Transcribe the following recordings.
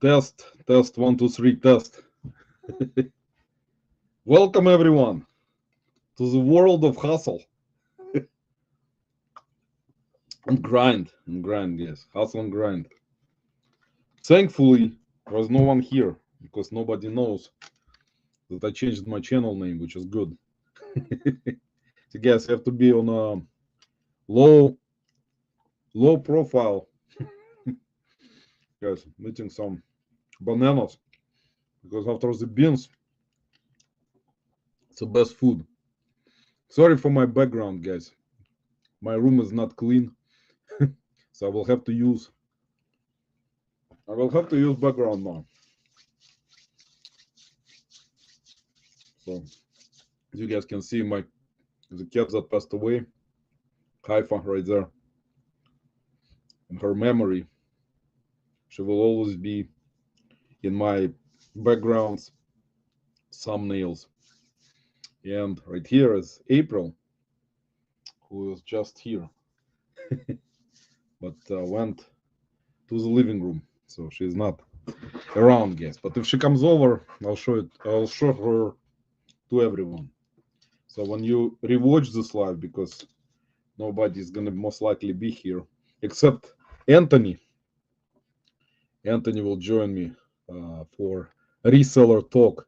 Test, test, 1, 2, 3, test. Welcome everyone to the world of hustle and grind, yes, hustle and grind. Thankfully, there's no one here because nobody knows that I changed my channel name, which is good. So guys, have to be on a low profile. Guys, I'm eating some bananas because after the beans, it's the best food. Sorry for my background, guys. My room is not clean, so I will have to use background now. So as you guys can see, the cat that passed away, Haifa, right there. In her memory, she will always be in my backgrounds, thumbnails. And right here is April, who is just here, but went to the living room, so she's not around, guys. But if she comes over, I'll show her to everyone. So when you rewatch this live, because nobody's gonna most likely be here except Anthony. Anthony will join me for reseller talk.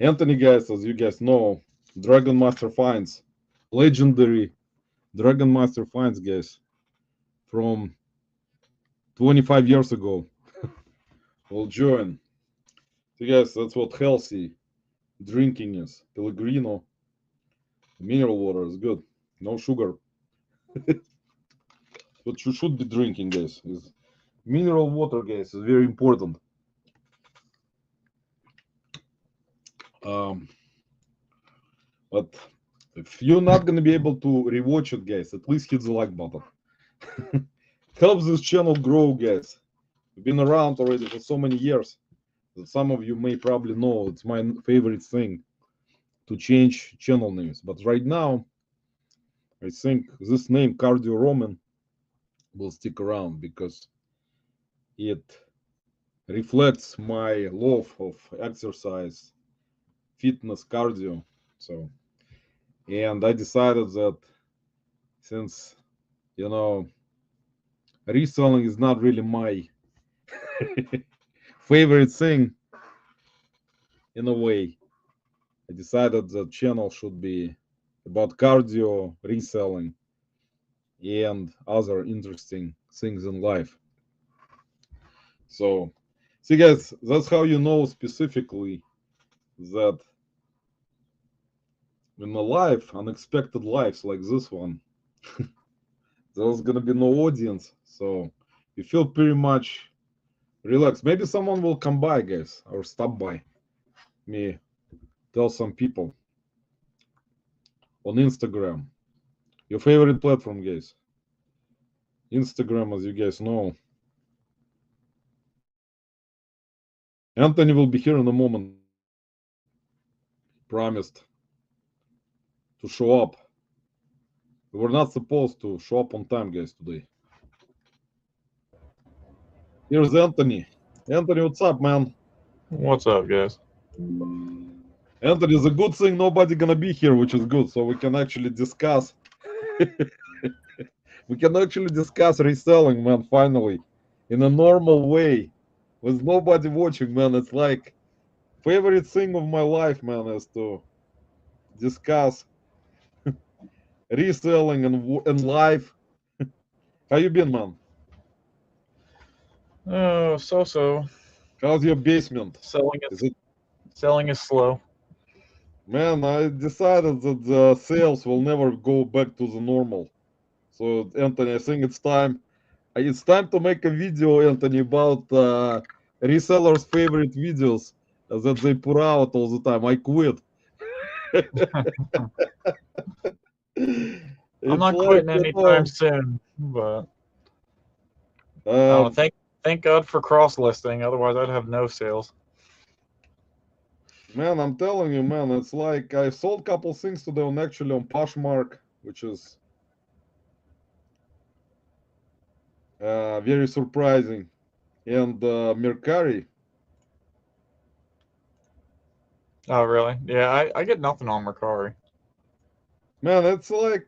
Anthony, guys, as you guys know, Dragon Master finds, legendary Dragon Master finds, guys, from 25 years ago, will join. So, guys, that's what healthy drinking is. Pellegrino, mineral water is good, no sugar. What you should be drinking, guys, is mineral water, guys, is very important. But if you're not gonna be able to rewatch it, guys, at least hit the like button. Helps this channel grow, guys. We've been around already for so many years that some of you may probably know it's my favorite thing to change channel names. But right now, I think this name, Cardio Roman, will stick around because it reflects my love of exercise, fitness, cardio. So, and I decided that since, reselling is not really my favorite thing, in a way, I decided the channel should be about cardio, reselling, and other interesting things in life. So, see, guys, that's how you know specifically that in a life, unexpected lives like this one, there's gonna be no audience, so you feel pretty much relaxed. Maybe someone will come by, guys, or stop by me, tell some people on Instagram, your favorite platform, guys. Instagram, as you guys know. Anthony will be here in a moment. Promised to show up. We were not supposed to show up on time, guys, today. Here's Anthony. Anthony, what's up, man? What's up, guys? Anthony, it's a good thing nobody gonna be here, which is good, so we can actually discuss. We can actually discuss reselling, man, finally, in a normal way, with nobody watching, man. It's like favorite thing of my life, man, is to discuss reselling and life. How you been, man? Oh, so. How's your basement? Selling is slow. Man, I decided that the sales will never go back to the normal. So, Anthony, I think it's time. It's time to make a video, Anthony, about resellers' favorite videos that they put out all the time. I quit. I'm not quitting anytime soon, but thank God for cross listing. Otherwise, I'd have no sales. Man, I'm telling you, man, it's like I sold a couple things today on Poshmark, which is very surprising. and Mercari. Oh, really? Yeah, I get nothing on Mercari. Man, it's like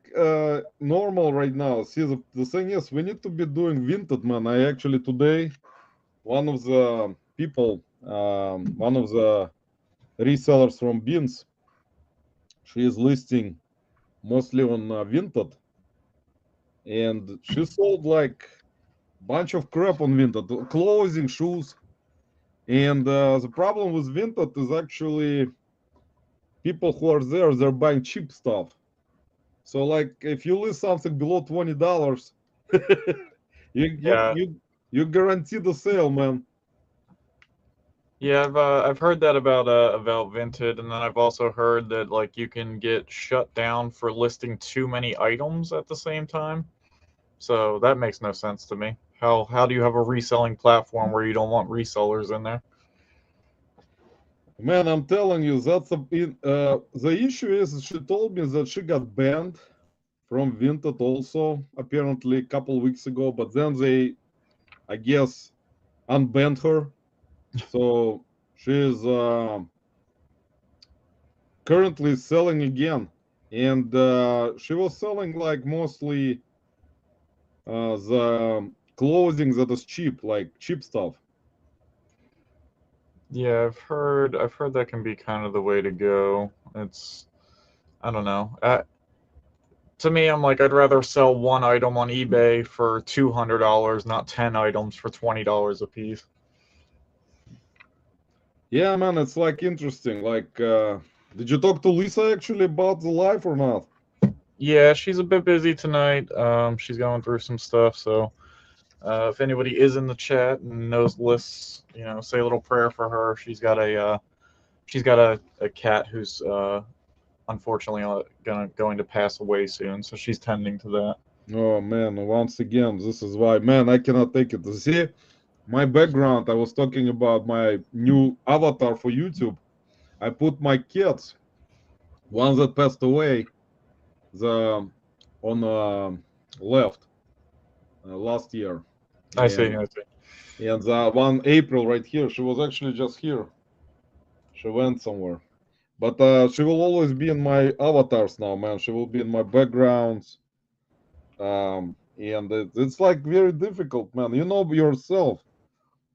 normal right now. See, the thing is, we need to be doing Vinted, man. I actually today, one of the people, one of the resellers from Beans, she is listing mostly on Vinted, and she sold like bunch of crap on Vinted, clothing, shoes, and the problem with Vinted is actually people who are there, they're buying cheap stuff. So like if you list something below $20, you you Yeah, you you guarantee the sale, man. yeah, I've heard that about Vinted, and then I've also heard that like you can get shut down for listing too many items at the same time. So that makes no sense to me. How do you have a reselling platform where you don't want resellers in there? Man, I'm telling you, the issue is she told me that she got banned from Vinted also apparently a couple weeks ago, but then they, I guess, unbanned her. So she's currently selling again, and she was selling like mostly the clothing that is cheap, like cheap stuff. Yeah, I've heard that can be kind of the way to go. It's I don't know. To me, I'm like I'd rather sell one item on eBay for $200, not 10 items for $20 a piece. Yeah, man, it's like interesting. Like, did you talk to Lisa actually about the live or not? Yeah, she's a bit busy tonight. She's going through some stuff, so if anybody is in the chat and knows lists, say a little prayer for her. She's got a cat who's unfortunately going to pass away soon, so she's tending to that. Oh man, once again, this is why, man, I cannot take it. See, my background, I was talking about my new avatar for YouTube. I put my cats, one that passed away, the on left last year, I see. and I see. the one April right here, she was actually just here. She went somewhere. But she will always be in my avatars now, man. She will be in my backgrounds. And it's like very difficult, man. You know yourself,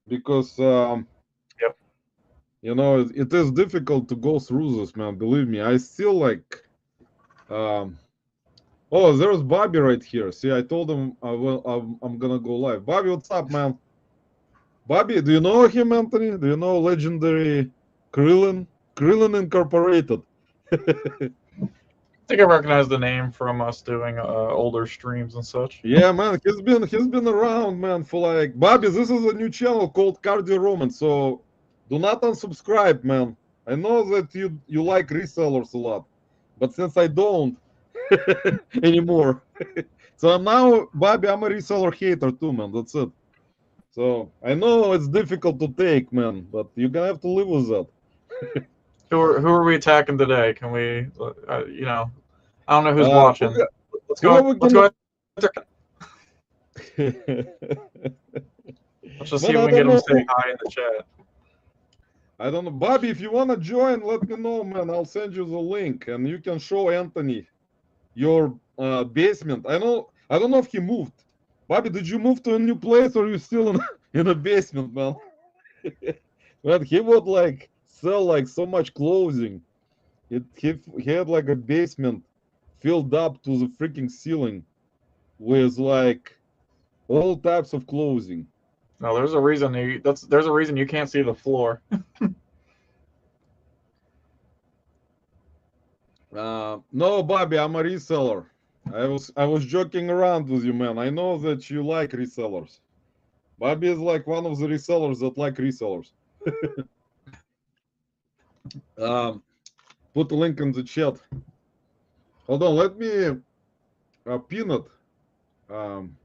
because Yep. it is difficult to go through this, man. Believe me, I still like. Um, oh, there's Bobby right here. See, I told him I'm gonna go live. Bobby, what's up, man? Bobby, do you know him, Anthony? Do you know legendary Krillin? Krillin Incorporated. I think I recognize the name from us doing older streams and such. Yeah, man, he's been around, man, for like Bobby. This is a new channel called Cardio Roman, so do not unsubscribe, man. I know that you like resellers a lot, but since I don't anymore, so I'm now Bobby. I'm a reseller hater too, man. That's it. So I know it's difficult to take, man, but you're gonna have to live with that. Who are we attacking today? Can we, I don't know who's Uh, watching. who, Let's who are go. we Let's gonna? go. Let's just see Man, if I we can get don't them to know. say hi in the chat. I don't know, Bobby. If you wanna join, let me know, man. I'll send you the link, and you can show Anthony your basement. I don't know if he moved. Bobby, did you move to a new place, or you still in in a basement, man? Man, he would like sell like so much clothing. He had like a basement filled up to the freaking ceiling with like all types of clothing. No, there's a reason there's a reason you can't see the floor. No, Bobby, I'm a reseller. I was joking around with you, man. I know that you like resellers. Bobby is like one of the resellers that like resellers. Um, put the link in the chat. Hold on, let me pin it. Um,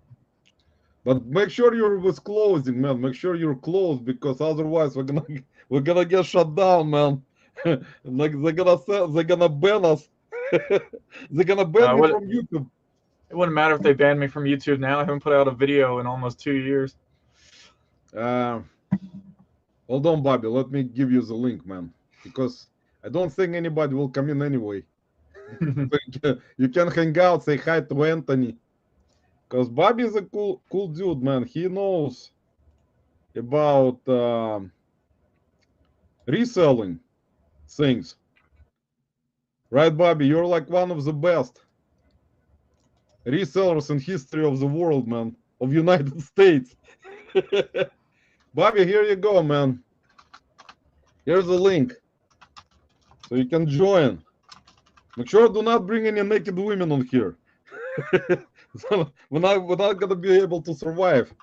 but make sure you're with closing, man. Make sure you're closed because otherwise we're gonna get shut down, man. Like they're gonna ban us. They're gonna ban me What from YouTube. It wouldn't matter if they banned me from YouTube now. I haven't put out a video in almost 2 years. Hold on, Bobby. Let me give you the link, man, because I don't think anybody will come in anyway. You can hang out, say hi to Anthony, because Bobby is a cool dude, man. He knows about reselling things, right, Bobby? You're like one of the best resellers in history of the world, man, of United States. Bobby, here you go, man. Here's the link, so you can join. Make sure do not bring any naked women on here. So we're not gonna be able to survive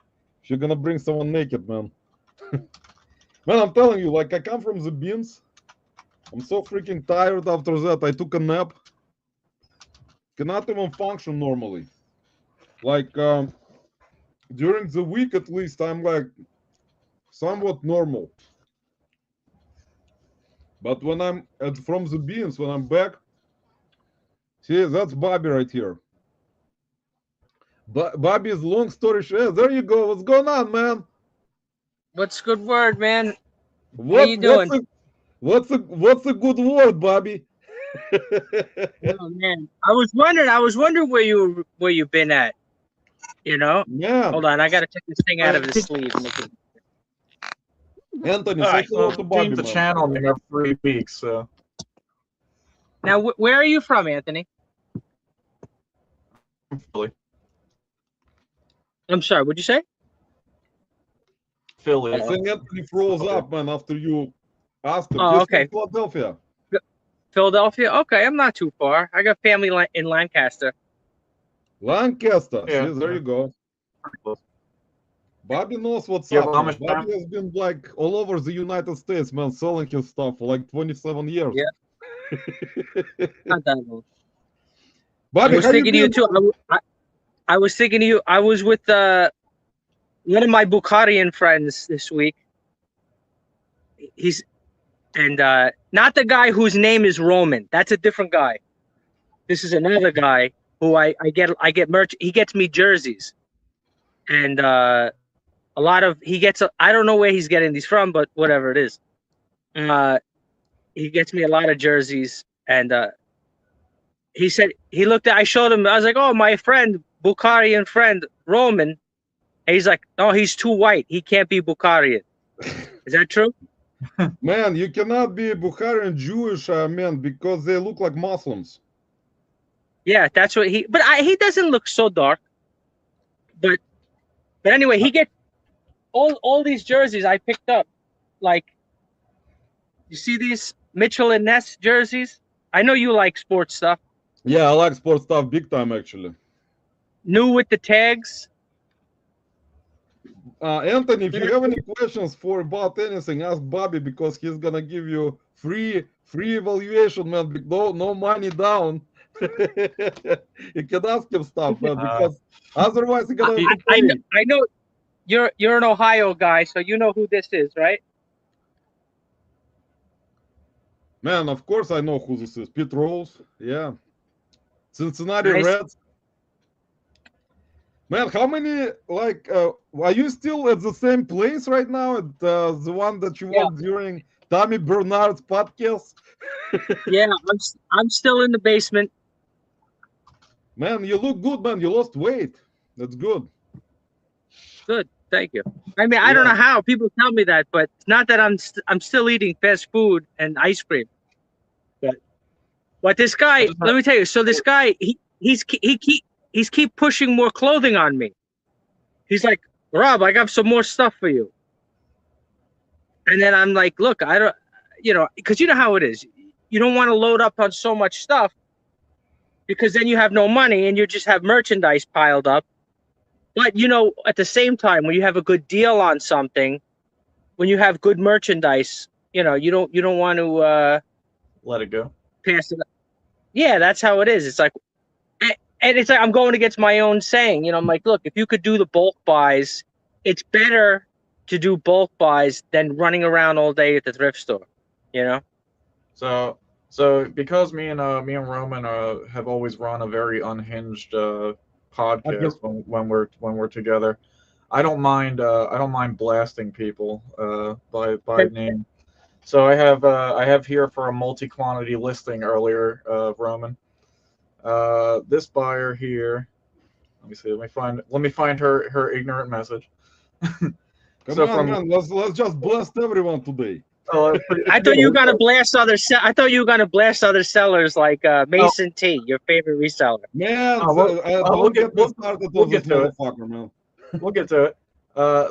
if you're gonna bring someone naked, man. Man, I'm telling you, like, I come from the beans. I'm so freaking tired after that. I took a nap. Cannot even function normally. Like, during the week at least, I'm like somewhat normal. But when I'm from the beans, when I'm back, see, that's Bobby right here. Bobby's long story short. There you go. What's going on, man? What's good word, man? How you doing? What's a good word, Bobby? Oh man, I was wondering where you've been at. You know? Yeah. Hold on, I gotta take this thing out of his sleeve. Anthony, All say right, hello so to Bobby, change the man. channel in about 3 weeks. So Now, where are you from, Anthony? I'm Philly. I'm sorry. What'd you say? Philly. I think Anthony froze up, man, after you asked him. Oh, He's okay. from Philadelphia. Philadelphia. Okay, I'm not too far. I got family in Lancaster. Lancaster. Yeah, See, there yeah. you go. Bobby knows what's Yeah, up, well, man. Bobby has been like all over the United States, man, selling his stuff for like 27 years. Yeah. Not that long. Bobby, I was how thinking you of you been? too. I was thinking of you. I was with one of my Bukharian friends this week. He's not the guy whose name is Roman. That's a different guy. This is another guy who I get merch. He gets me jerseys, and a lot of I don't know where he's getting these from, but whatever it is, he gets me a lot of jerseys. And he said he looked at. I showed him. I was like, "Oh, my friend, Bukharian friend, Roman." And he's like, "No, he's too white. He can't be Bukharian." Is that true? Man, you cannot be Bukharian Jewish, man, because they look like Muslims. Yeah, that's what he. But he doesn't look so dark. But anyway, he gets all these jerseys I picked up. Like, you see these Mitchell and Ness jerseys? I know you like sports stuff. Yeah, I like sports stuff big time, actually. New with the tags. Anthony, if you have any questions about anything, ask Bobby, because he's gonna give you free evaluation, man. No money down. You can ask him stuff, man, because otherwise you're gonna have to pay. I know you're an Ohio guy, so you know who this is, right? Man, of course I know who this is. Pete Rose, yeah. Cincinnati Nice. Reds. Man, how many, like, are you still at the same place right now? At the one that you worked during Tommy Bernard's podcast? Yeah, I'm still in the basement. Man, you look good, man. You lost weight. That's good. Good, thank you. I mean, I don't know how people tell me that, but it's not that I'm still eating fast food and ice cream. But this guy, let me tell you. So this guy, he's keep pushing more clothing on me. He's like, "Rob, I got some more stuff for you." And then I'm like, "Look, I don't, because you know how it is. You don't want to load up on so much stuff, because then you have no money and you just have merchandise piled up. But at the same time, when you have a good deal on something, when you have good merchandise, you don't want to let it go. Pass it up. Yeah, that's how it is. It's like, and it's like I'm going against my own saying. I'm like, look, if you could do the bulk buys, it's better to do bulk buys than running around all day at the thrift store. So because me and Roman have always run a very unhinged podcast when we're together. I don't mind blasting people by name. So I have here for a multi-quantity listing earlier, Roman. This buyer here. Let me see. Let me find her ignorant message. Come So on, man. Let's just blast everyone today. I thought you were gonna blast other. I thought you were gonna blast other sellers like Mason T, your favorite reseller. Man, we'll get me started on this motherfucker, man. We'll get to it.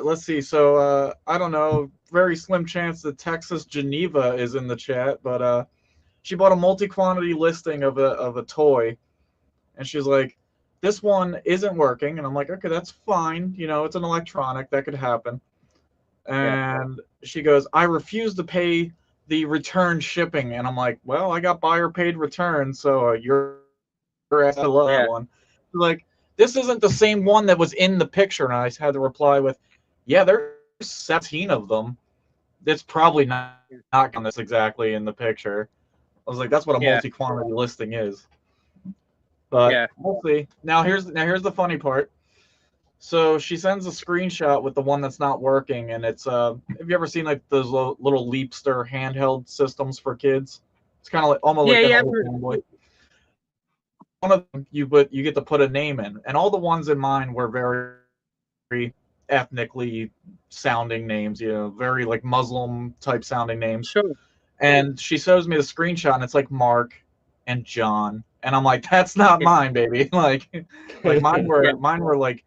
Let's see. So I don't know. Very slim chance that Texas Geneva is in the chat, but she bought a multi-quantity listing of a toy, and she's like, "This one isn't working," and I'm like, "Okay, that's fine. You know, it's an electronic. That could happen." And she goes, "I refuse to pay the return shipping," and I'm like, "Well, I got buyer paid return, so you're ass to love that one." Like, this isn't the same one that was in the picture, and I had to reply with, "Yeah, there's 17 of them. It's probably not on this exactly in the picture." I was like, "That's what a multi-quantity listing is." But we'll see. Now here's the funny part. So she sends a screenshot with the one that's not working, and it's have you ever seen like those little Leapster handheld systems for kids? It's kind of like almost like an old Game. One of them you get to put a name in, and all the ones in mine were very ethnically sounding names, you know, very like Muslim type sounding names. Sure. And she shows me the screenshot, and it's like Mark and John, and I'm like, that's not mine, baby. like mine were like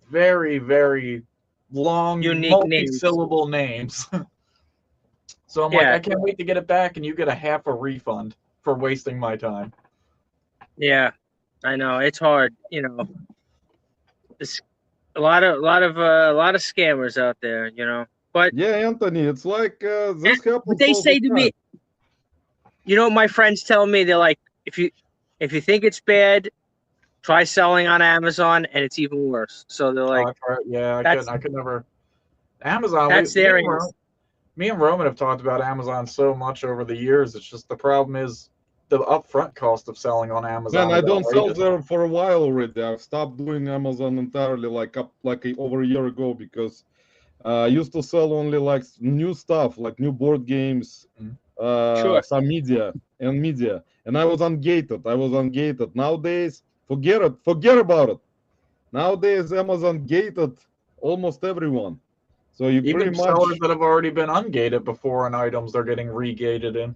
very, very long, unique multi-syllable names. So I'm like, I can't wait to get it back, and you get a half a refund for wasting my time. Yeah, I know it's hard. You know, it's a lot of scammers out there. You know, but yeah, Anthony, it's like this happens. But they say to me, you know, my friends tell me, they're like, if you think it's bad, try selling on Amazon, and it's even worse. So they're like, I could never. Amazon. That's me and Roman have talked about Amazon so much over the years. It's just the problem is the upfront cost of selling on Amazon. Man, I don't sell there for a while already. I've stopped doing Amazon entirely, like over a year ago, because I used to sell only like new stuff, like new board games, some media, and I was ungated. Nowadays, forget about it. Nowadays, Amazon gated almost everyone. So you even pretty much sellers that have already been ungated before on items, they're getting regated in.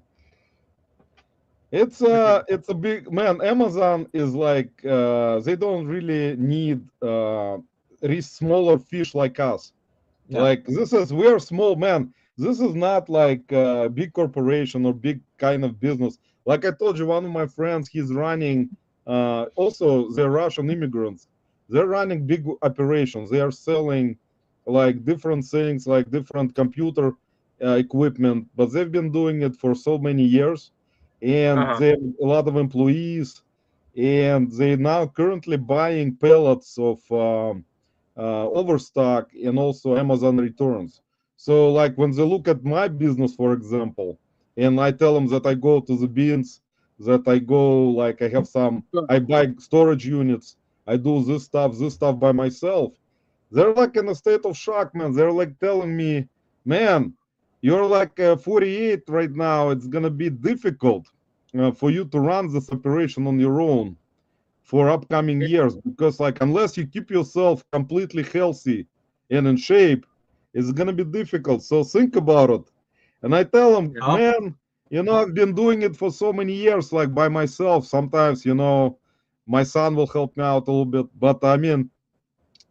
It's a big man. Amazon is like they don't really need smaller fish like us. No. Like we are small, man. This is not like a big corporation or big kind of business. Like I told you, one of my friends, he's running. Also, they're Russian immigrants. They're running big operations. They are selling like different things, like different computer equipment. But they've been doing it for so many years, and they have a lot of employees, and they're now currently buying pallets of overstock and also Amazon returns. So like when they look at my business, for example, and I tell them that I go to the bins, that I go, like I buy storage units, I do this stuff by myself, they're like in a state of shock, man. They're like telling me, man, you're like 48 right now. It's gonna be difficult for you to run this operation on your own for upcoming years, because like unless you keep yourself completely healthy and in shape, it's gonna be difficult. So think about it. And I tell them, man, you know, I've been doing it for so many years, like by myself. Sometimes, you know, my son will help me out a little bit, but I mean,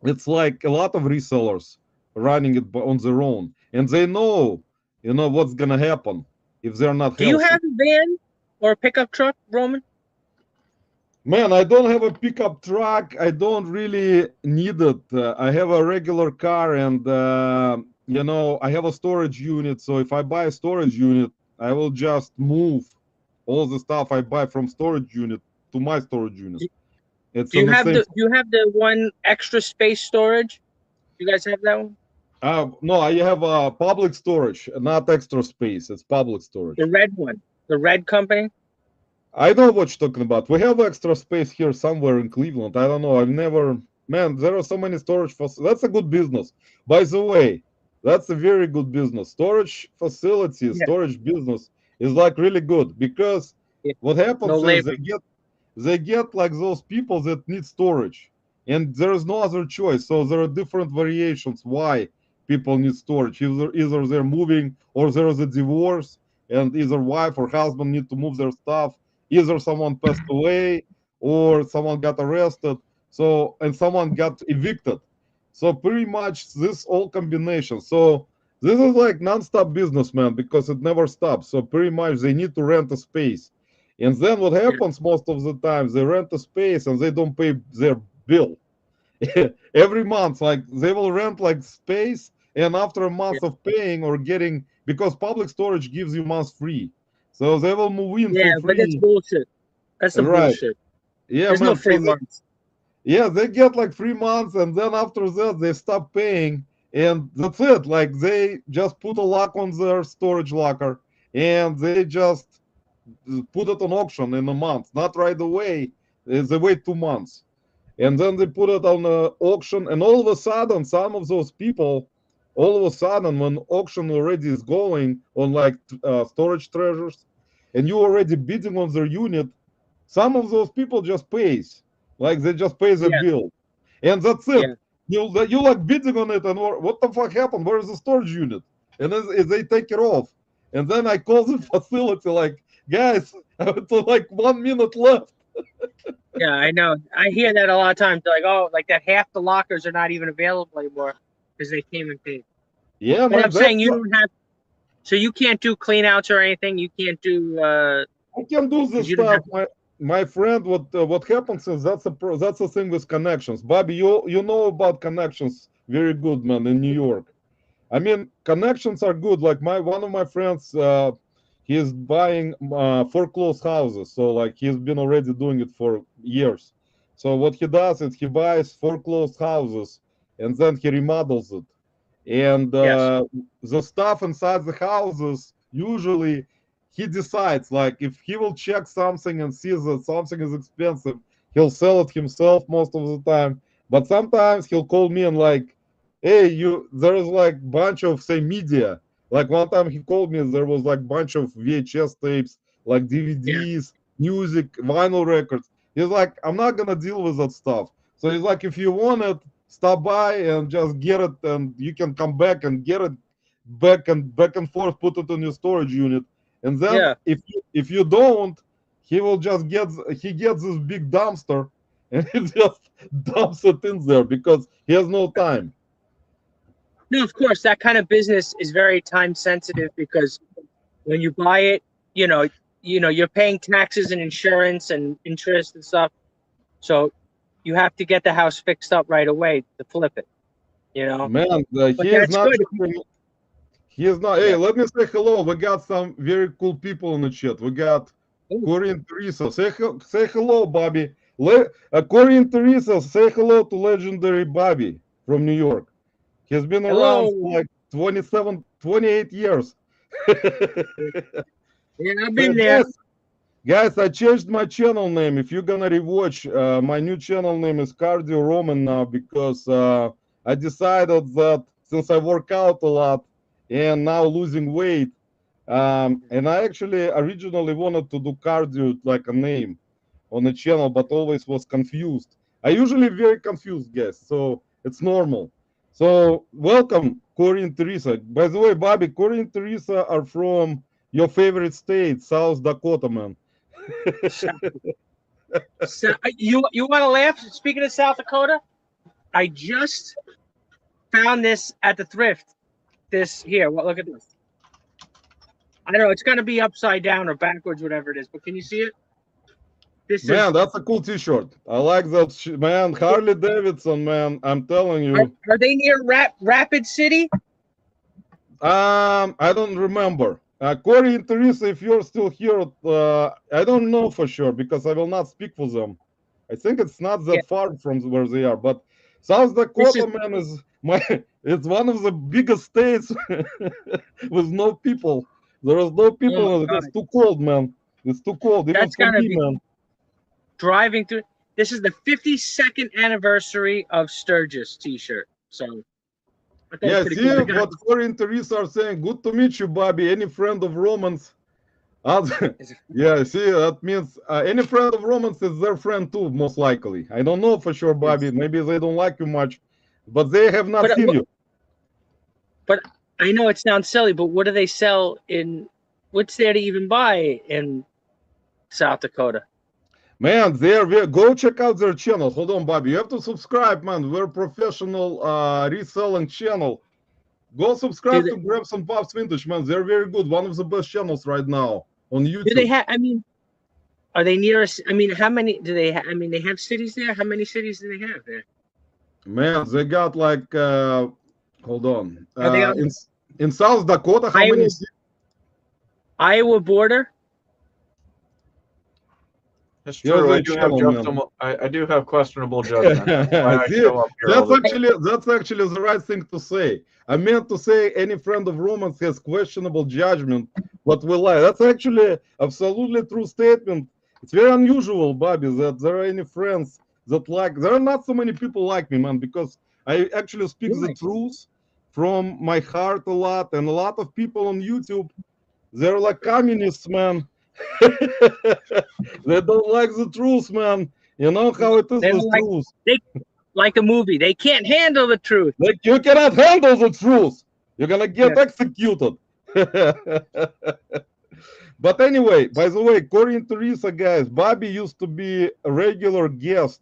it's like a lot of resellers running it on their own, and they know, you know, what's gonna happen if they're not healthy. Do you have a van or a pickup truck, Roman? Man, I don't have a pickup truck. I don't really need it. I have a regular car, and you know, I have a storage unit. So if I buy a storage unit, I will just move all the stuff I buy from storage unit to my storage unit. It's do you have the one extra space storage? You guys have that one? No, I have a public storage, not extra space. It's public storage. The red one, the red company. I know what you're talking about. We have extra space here somewhere in Cleveland. I don't know. I've never man, there are so many storage facilities. That's a good business. By the way, that's a very good business. Storage facilities, Yeah, storage business is like really good because yeah. what No happens is labor. they get like those people that need storage, and there is no other choice. So there are different variations why people need storage. Either they're moving or there is a divorce, and either wife or husband need to move their stuff. Either someone passed away or someone got arrested. So and someone got evicted. So pretty much this all combination. So this is like non-stop business, man, because it never stops. So pretty much they need to rent a space. And then what Yeah, happens most of the time, they rent a space and they don't pay their bill every month. Like they will rent like space, and after a yeah, month of paying or getting, because public storage gives you months free, so they will move in yeah, for but that's free. bullshit. That's some Right? bullshit. Yeah, There's no man. free So months. yeah, they get like 3 months, and then after that they stop paying, and that's it. Like they just put a lock on their storage locker, and they just put it on auction in a month, not right away. They wait 2 months, and then they put it on auction, and all of a sudden, some of those people, all of a sudden, when auction already is going on like storage treasures, and you already bidding on their unit, some of those people just pays, like they just pay the Yeah, bill, and that's it. yeah, You like bidding on it, and what the fuck happened? Where is the storage unit? And then they take it off, and then I call the facility like, guys, it's like 1 minute left. yeah. I know. I hear that a lot of times. Like, oh, like that half the lockers are not even available anymore because they came and paid. Yeah, But man, I'm saying you don't have, so you can't do clean outs or anything. You can't do, I can do because this you don't have. stuff. My friend, what happens is that's the thing with connections. Bobby, you know about connections very good, man, in New York. I mean, connections are good. Like my one of my friends, he's buying foreclosed houses. So like he's been already doing it for years. So what he does is he buys foreclosed houses and then he remodels it. And Yes. the stuff inside the houses usually he decides like if he will check something and sees that something is expensive, he'll sell it himself most of the time. But sometimes he'll call me and like, hey, you there is like bunch of say media. Like one time he called me, there was like bunch of VHS tapes, like Yeah. DVDs, music, vinyl records. He's like, I'm not gonna deal with that stuff. So he's like, if you want it, stop by and just get it, and you can come back and get it back and forth, put it on your storage unit, and then Yeah. if you don't, he will just he gets this big dumpster and he just dumps it in there because he has no time. No, of course, that kind of business is very time sensitive because when you buy it, you know, you're paying taxes and insurance and interest and stuff. So you have to get the house fixed up right away to flip it, you know. Man, But he is that's not good. he is not. Hey, Yeah. let me say hello. We got some very cool people in the chat. We got Ooh, Corey and Teresa. Say hello, Bobby. Corey and Teresa, say hello to legendary Bobby from New York. He's been around hello. for like 27, 28 years. Yeah, I've So been there. guys, I changed my channel name. If you're gonna rewatch, my new channel name is Cardio Roman now because I decided that since I work out a lot and now losing weight, and I actually originally wanted to do cardio like a name on the channel, but always was confused. I usually very confused, guys, so it's normal. So welcome, Corey and Teresa. By the way, Bobby, Corey and Teresa are from your favorite state, South Dakota, man. So, you want to laugh? Speaking of South Dakota, I just found this at the thrift. This here. Well, look at this. I don't know. It's gonna be upside down or backwards, whatever it is. But can you see it? This is. Man, that's a cool T-shirt. I like that, man. Harley Davidson, man. I'm telling you. Are they near Rapid City? I don't remember. Corey and Teresa, if you're still here, I don't know for sure because I will not speak for them. I think it's not Yeah. that far from where they are, but South Dakota, man, is it's one of the biggest states with no people. There is no people. Oh, It's too cold, man. It's too cold, even that's for gotta me, be man. driving through. this is the 52nd anniversary of Sturgis T-shirt. So I thought it Yeah, was pretty see cool. They got- what Corey and Teresa are saying. Good to meet you, Bobby. Any friend of Romans? Yeah, see, that means any friend of Romans is their friend too, most likely. I don't know for sure, Bobby. Maybe they don't like you much, but they have not But, seen you. But I know it sounds silly, but what do they sell in? What's there to even buy in South Dakota? Man, go check out their channel. Hold on, Bobby. You have to subscribe, man. We're a professional reselling channel. Go subscribe Do to Grabs and Pops Vintage, man. They're very good. One of the best channels right now on YouTube. Do they have? I mean, are they near us? I mean, how many do they have? I mean, they have cities there. How many cities do they have there? Man, they got like hold on. Are they on In South Dakota, how many? Iowa border? That's Yeah, true. the I do have channel, I do have questionable judgment. That's why I See, show up here all the that's actually the right thing to say. I meant to say any friend of Romans has questionable judgment, but we lie. That's actually absolutely true statement. It's very unusual, Bobby, that there are any friends that like. There are not so many people like me, man, because I actually speak the Right. truth from my heart a lot, and a lot of people on YouTube, they're like communists, man. They don't like the truth, man. You know how it is They with don't like- truth. They like a movie. They can't handle the truth. Like you cannot handle the truth. You're gonna get Yeah. executed. But anyway, by the way, Corey and Teresa, guys, Bobby used to be a regular guest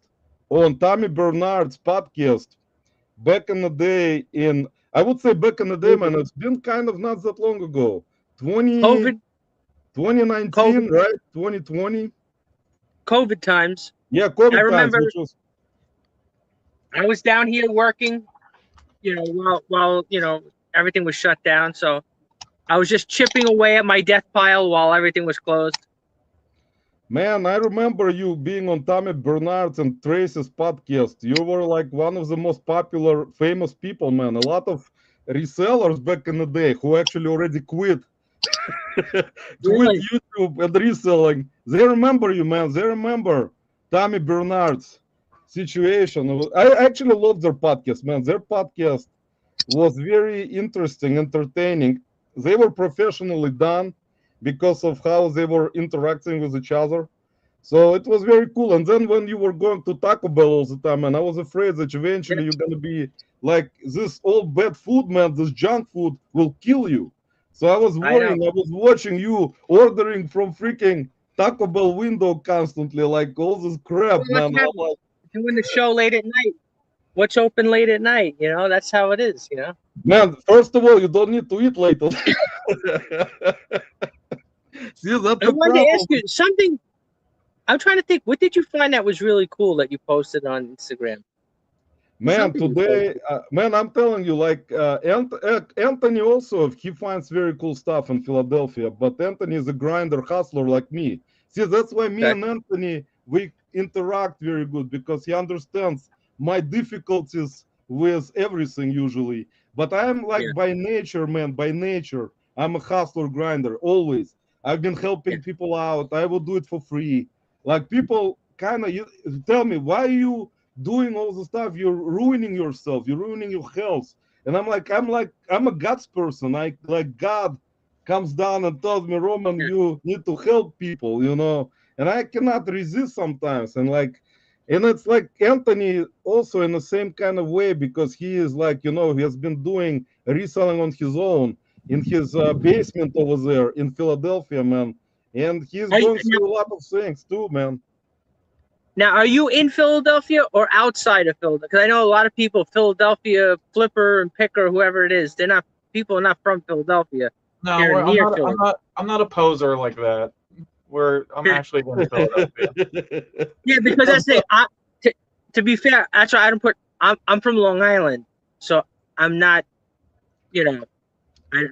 on Tommy Bernard's podcast back in the day. I would say back in the day, man, it's been kind of not that long ago. 2019, COVID. right? 2020. COVID times. Yeah, COVID I remember- times, which was I was down here working, while everything was shut down. So I was just chipping away at my death pile while everything was closed. Man, I remember you being on Tommy Bernard's and Trace's podcast. You were like one of the most popular, famous people, man. A lot of resellers back in the day who actually already quit Really? YouTube and reselling. They remember you, man. They remember Tommy Bernard's situation. I actually love their podcast, man. Their podcast was very interesting, entertaining. They were professionally done because of how they were interacting with each other. So it was very cool. And then when you were going to Taco Bell all the time, and I was afraid that eventually you're gonna be like this old bad food, man, this junk food will kill you. So I was worrying, I was watching you ordering from freaking Taco Bell window constantly, like all this crap, Well, man. I'm like, Doing the show late at night. What's open late at night? That's how it is. man, first of all, you don't need to eat later. See, that's I the wanted problem. to ask you something. I'm trying to think. What did you find that was really cool that you posted on Instagram? Man, Something you today, man, I'm telling you, like Anthony also, he finds very cool stuff in Philadelphia, but Anthony is a grinder hustler like me. See, that's why me and Anthony, we interact very good because he understands my difficulties with everything usually. But I'm like by nature, man, by nature, I'm a hustler grinder always. I've been helping people out. I will do it for free. Like people kind of tell me, why are you doing all the stuff? You're ruining yourself. You're ruining your health. And I'm a God's person. Like God comes down and tells me, Roman, you need to help people, and I cannot resist sometimes. And it's like Anthony also in the same kind of way, because he is like, he has been doing reselling on his own in his basement over there in Philadelphia, man. And he's going through a lot of things too, man. Now, are you in Philadelphia or outside of Philadelphia? Because I know a lot of people, Philadelphia flipper and picker, whoever it is, people are not from Philadelphia. No, I'm not a poser like that. I'm actually in Philadelphia. Yeah, because that's the to be fair, that's why I don't put. I'm from Long Island, so I'm not. I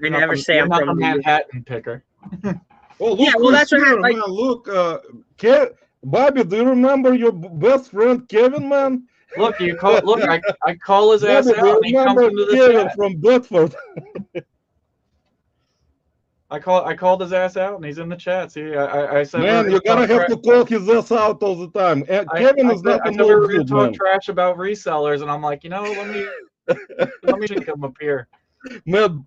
never say I'm from a Manhattan picker. Oh, look, well, that's here, what man. Look, Bobby, do you remember your best friend Kevin, man? Look, I call his ass Bobby, out and he comes into the Kevin chat. from Bedford. I called his ass out, and he's in the chat. See, I said Man, you gotta have to call his ass out all the time. And Kevin is not a I said we were dude, gonna talk man. trash about resellers, and I'm like, let me come up here. Man,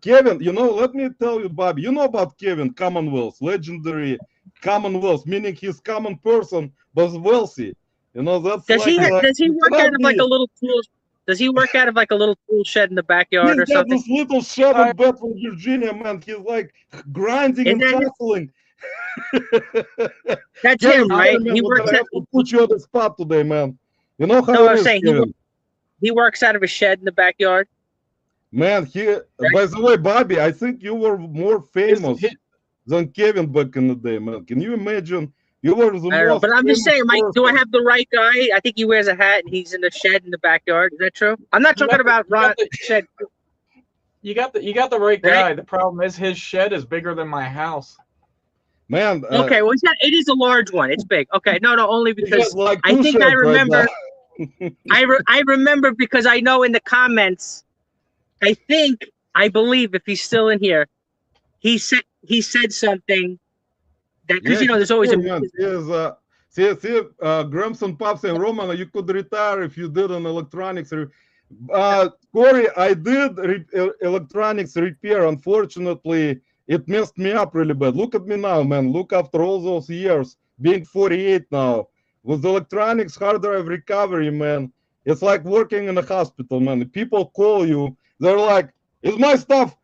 Kevin, let me tell you, Bobby, you know about Kevin, Commonwealth, legendary Commonwealth, meaning he's common person, but wealthy. That's Does he work out of like a little tool? Does he work out of like a little tool shed in the backyard or He's got something? this little shed in Bedford, Virginia, man. He's like grinding and hustling. That's Kevin, him, right? Man, He works. I have to put you on the spot today, man. You know how No, it I'm is, saying Kevin. he works out of a shed in the backyard. Man, by the way, Bobby, I think you were more famous than Kevin back in the day, man. Can you imagine? You were the most. But I'm just saying, Mike, person. do I have the right guy? I think he wears a hat and he's in the shed in the backyard. Is that true? I'm not talking about Ron shed. You got the right guy. The problem is his shed is bigger than my house. Man. Okay, well, it is a large one. It's big. Okay, no, only because like I think I remember. Right I remember because I know in the comments. I believe if he's still in here, he said something that because there's always Gramson Pop saying, Roman, you could retire if you did an electronics. Corey, I did electronics repair. Unfortunately, it messed me up really bad. Look at me now, man. Look, after all those years, being 48 now, with electronics hard drive recovery, man, it's like working in a hospital, man. People call you, they're like, is my stuff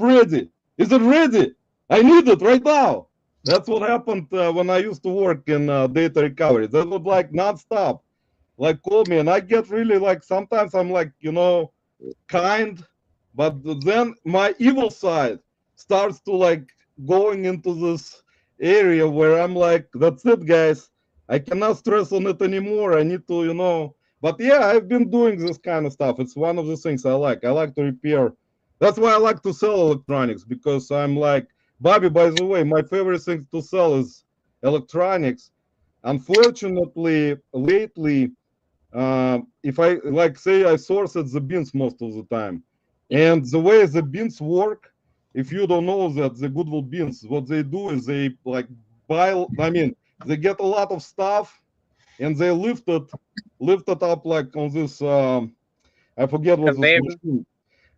ready? Is it ready? I need it right now. That's what happened when I used to work in data recovery. That was like non-stop. Like, call me, and I get really like, sometimes I'm like, kind, but then my evil side starts to like going into this area where I'm like, that's it, guys. I cannot stress on it anymore. I need to, But yeah, I've been doing this kind of stuff. It's one of the things I like. I like to repair. That's why I like to sell electronics, because I'm like, Bobby, by the way, my favorite thing to sell is electronics. Unfortunately, lately, if I say I source the beans most of the time, and the way the beans work, if you don't know that the Goodwill beans, what they do is they like buy. They get a lot of stuff, and they lift it up like on this. I forget what this machine.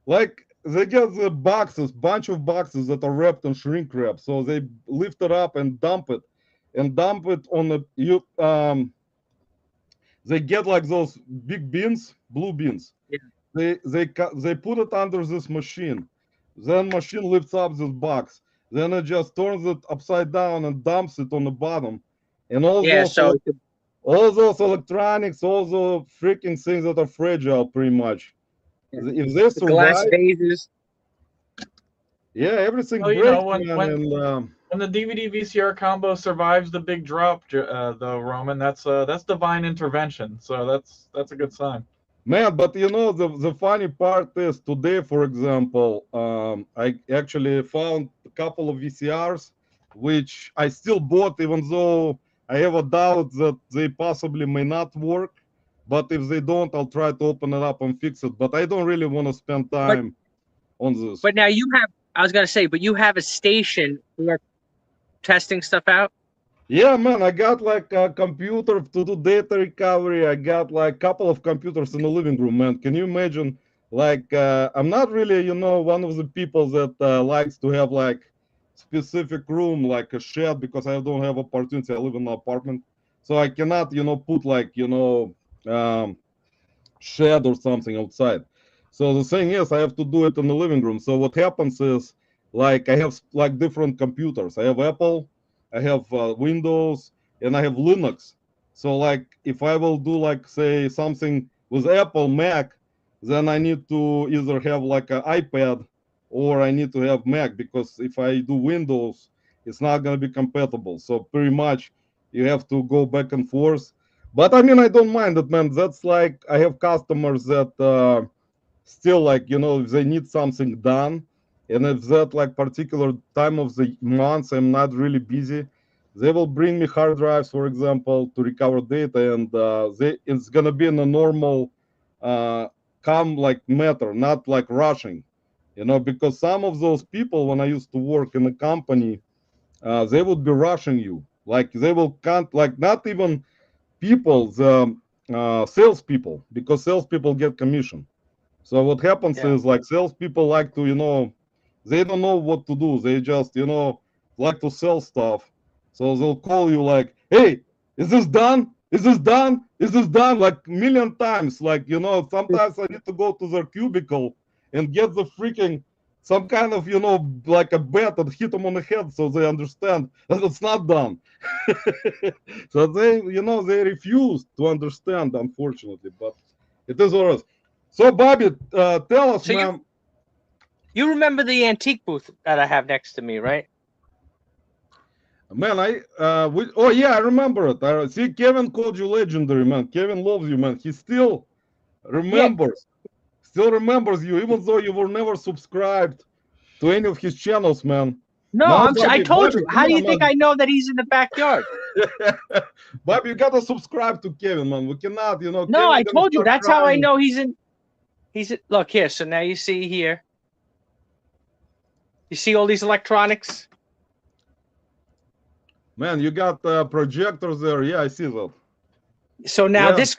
Like they get the bunch of boxes that are wrapped in shrink wrap. So they lift it up and dump it on the they get like those big beans, blue beans. Yeah. They put it under this machine. Then machine lifts up this box. Then it just turns it upside down and dumps it on the bottom. And all those electronics, all those freaking things that are fragile, pretty much. Yeah. If they survive, glass vases. Yeah, everything breaks, when the DVD VCR combo survives the big drop, though, Roman, that's divine intervention. So that's a good sign. Man, but the funny part is today, for example, I actually found a couple of VCRs which I still bought, even though I have a doubt that they possibly may not work. But if they don't, I'll try to open it up and fix it. But I don't really want to spend time on this. But now you have a station for testing stuff out? Yeah, man, I got like a computer to do data recovery. I got like a couple of computers in the living room, man. Can you imagine? Like, I'm not really, one of the people that likes to have like specific room, like a shed, because I don't have opportunity. I live in an apartment, so I cannot, put like, shed or something outside. So the thing is, I have to do it in the living room. So what happens is, like, I have like different computers. I have Apple, I have Windows, and I have Linux. So like, if I will do like, say, something with Apple Mac, then I need to either have like an iPad or I need to have Mac, because if I do Windows, it's not going to be compatible. So pretty much you have to go back and forth. But I mean, I don't mind it, man. That's like, I have customers that still like, if they need something done, and if that like particular time of the month I'm not really busy, they will bring me hard drives, for example, to recover data, and it's gonna be in a normal calm like matter, not like rushing. You know, because some of those people, when I used to work in a company, they would be rushing you. Like they will can't like not even people, the salespeople, because salespeople get commission. So what happens Yeah. is like salespeople like to, you know, they don't know what to do. They just, you know, like to sell stuff. So they'll call you like, hey, is this done? Is this done? Is this done? Like million times. Like, you know, sometimes I need to go to their cubicle and get the freaking some kind of, you know, like a bat and hit them on the head so they understand that it's not done. So they, you know, they refuse to understand, unfortunately, but it is what it is. So, Bobby, tell us, So man. you remember the antique booth that I have next to me, right? Man, oh yeah, I remember it. See, Kevin called you legendary, man. Kevin loves you, man. He still remembers, you, even though you were never subscribed to any of his channels, man. No, Now, I told Bobby, you. come How do you on, think man. I know that he's in the backyard? Bobby, you gotta subscribe to Kevin, man. We cannot, you know. No, Kevin I gonna told you. start That's how I crying. know he's in. Look here. So now you see here. You see all these electronics? Man, you got projectors there. Yeah, I see that. So now Yeah. this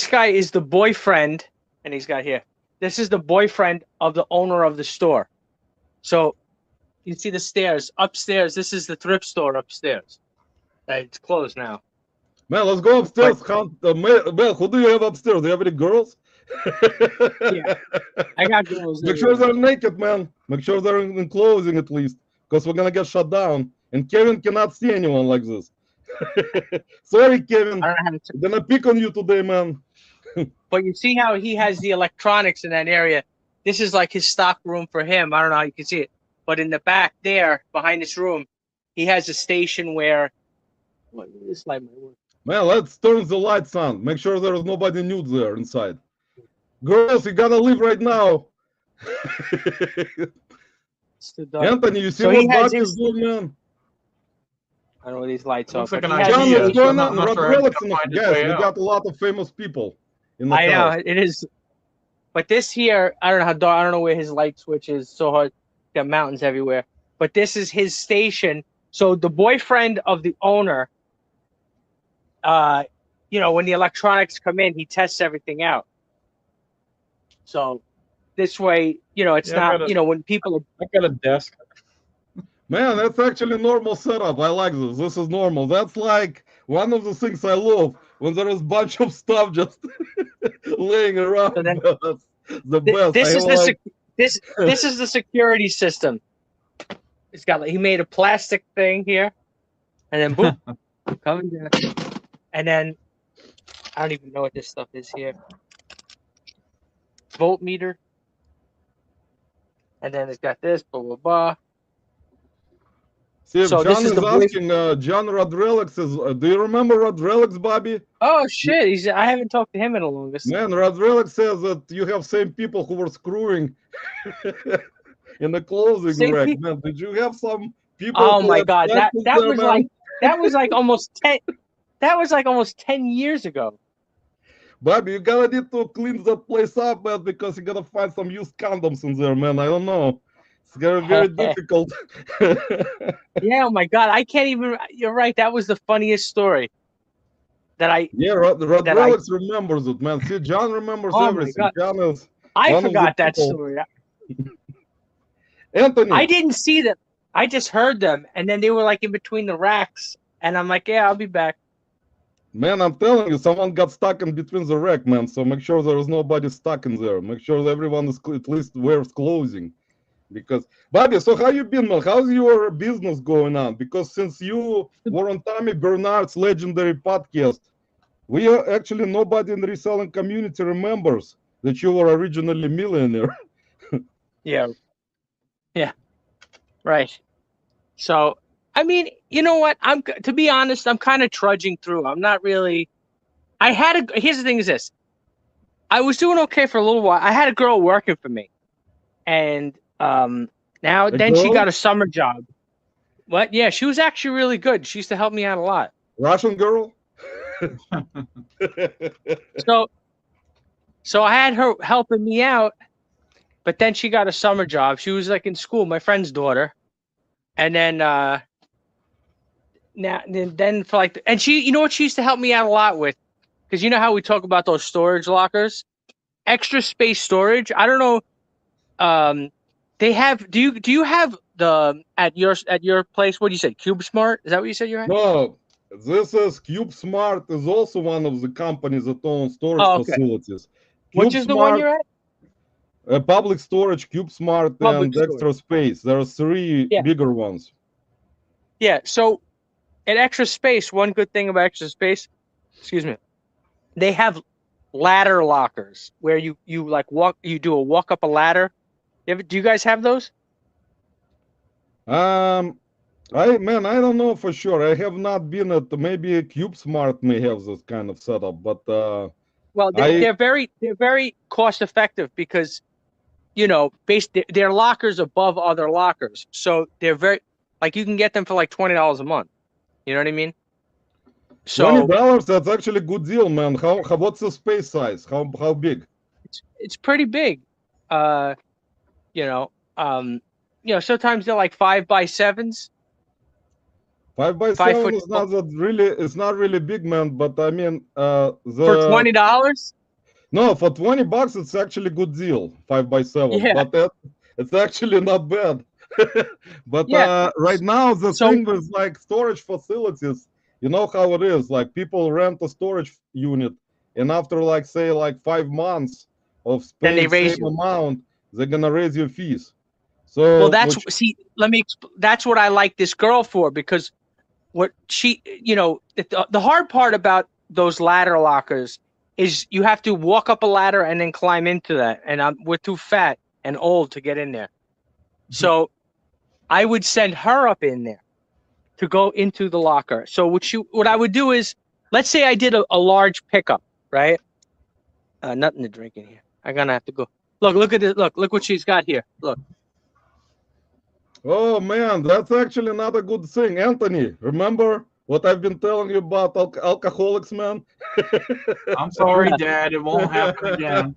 guy is the boyfriend, and he's got here. This is the boyfriend of the owner of the store. So you see the stairs upstairs. This is the thrift store upstairs. It's closed now. Man, let's go upstairs. Man, who do you have upstairs? Do you have any girls? Yeah, I got girls. Make sure they're naked, man. Make sure they're in clothing at least, because we're gonna get shut down. And Kevin cannot see anyone like this. Sorry, Kevin. I don't know how to. I'm gonna pick on you today, man. But you see how he has the electronics in that area. This is like his stock room for him. I don't know how you can see it, but in the back there, behind this room, he has a station where. What, this light might work. Man, let's turn the lights on. Make sure there's nobody nude there inside. Girls, you gotta leave right now. Anthony, you see So what he has Bobby is his- doing, man? I don't know these lights Looks off. like but an he has John, idea. his- what's going I'm on? not Rod sure how he's Relics gonna in find the his guys. way We out. got a lot of famous people in the I house. know it is, but this here, I don't know how dark. I don't know where his light switch is. So hard. Got mountains everywhere. But this is his station. So the boyfriend of the owner, you know, when the electronics come in, he tests everything out. So this way, you know, it's Yeah, not, you know, when people. I got a desk. Man, that's actually normal setup. I like this. This is normal. That's like one of the things I love when there is a bunch of stuff just laying around. So then- That's the best. This I is love- this is the security system. It's got he made a plastic thing here, and then boom, coming down, and then I don't even know what this stuff is here. Voltmeter, and then it's got this blah blah blah. See, So John this is is the voice- asking, John Rodrelix is, do you remember Rodrelix, Bobby? Oh shit! I haven't talked to him in the longest. Man, Rodrelix says that you have same people who were screwing in the clothing Same rack. people? Man, did you have some people? Oh who my had god, that samples that there, was man? like that was like almost 10. That was like almost 10 years ago. Bobby, you gotta need to clean that place up, man, because you gotta find some used condoms in there, man. I don't know. It's gonna be very difficult. Yeah, oh my god, I can't even. You're right. That was the funniest story. That I. Yeah, Rodrelix remembers it, man. See, John remembers Oh my everything. God. John is I one of the forgot that people. story. Anthony. I didn't see them. I just heard them, and then they were like in between the racks, and I'm like, yeah, I'll be back. Man, I'm telling you, someone got stuck in between the rack, man. So make sure there is nobody stuck in there. Make sure everyone is at least wears clothing. Because Bobby, so how you been, man? How's your business going on? Because since you were on Tommy Bernard's legendary podcast, we are actually nobody in the reselling community remembers that you were originally a millionaire. Yeah. Yeah. Right. So, I mean, you know what? To be honest, I'm kind of trudging through. I'm not really. Here's the thing: is this? I was doing okay for a little while. I had a girl working for me, and then she girl? got a summer job. What? Yeah, she was actually really good. She used to help me out a lot. Russian girl? So I had her helping me out, but then she got a summer job. She was like in school, my friend's daughter, and then then for like, and she, you know what she used to help me out a lot with, because you know how we talk about those storage lockers, extra space storage. I don't know. They have. Do you have the at your place? What do you say? CubeSmart? Is that what you said you're at? No, this is CubeSmart is also one of the companies that own storage Oh, okay. facilities. Which is the one CubeSmart, you're at? Public Storage, CubeSmart, Public and storage. Extra Space. There are three Yeah. bigger ones. Yeah. So at Extra Space, one good thing about Extra Space, excuse me, they have ladder lockers where you like you do a walk up a ladder. Do you guys have those? I don't know for sure. I have not been at, maybe CubeSmart may have this kind of setup, but well, they're very cost effective because, you know, they're lockers above other lockers, so they're very, like, you can get them for like $20 a month. You know what I mean? So $20, that's actually a good deal, man. How what's the space size? How big? it's pretty big. You know, sometimes they're like 5x7s. 5x7 is not that really. It's not really big, man. But I mean, For $20. No, for $20, it's actually a good deal. 5x7, Yeah. but it's actually not bad. But Yeah. right now the thing with like storage facilities, you know how it is. Like people rent a storage unit, and after like say like 5 months of Then they paying raise same you. amount, they're gonna raise your fees. So Well, that's what I like this girl for, because what she, you know, the hard part about those ladder lockers is you have to walk up a ladder and then climb into that, and we're too fat and old to get in there. So I would send her up in there to go into the locker. So what I would do is, let's say I did a large pickup, right? Nothing to drink in here. I'm gonna have to go. Look at this. Look what she's got here. Look. Oh man, that's actually not a good thing. Anthony, remember what I've been telling you about alcoholics, man? I'm sorry, Dad. It won't happen again.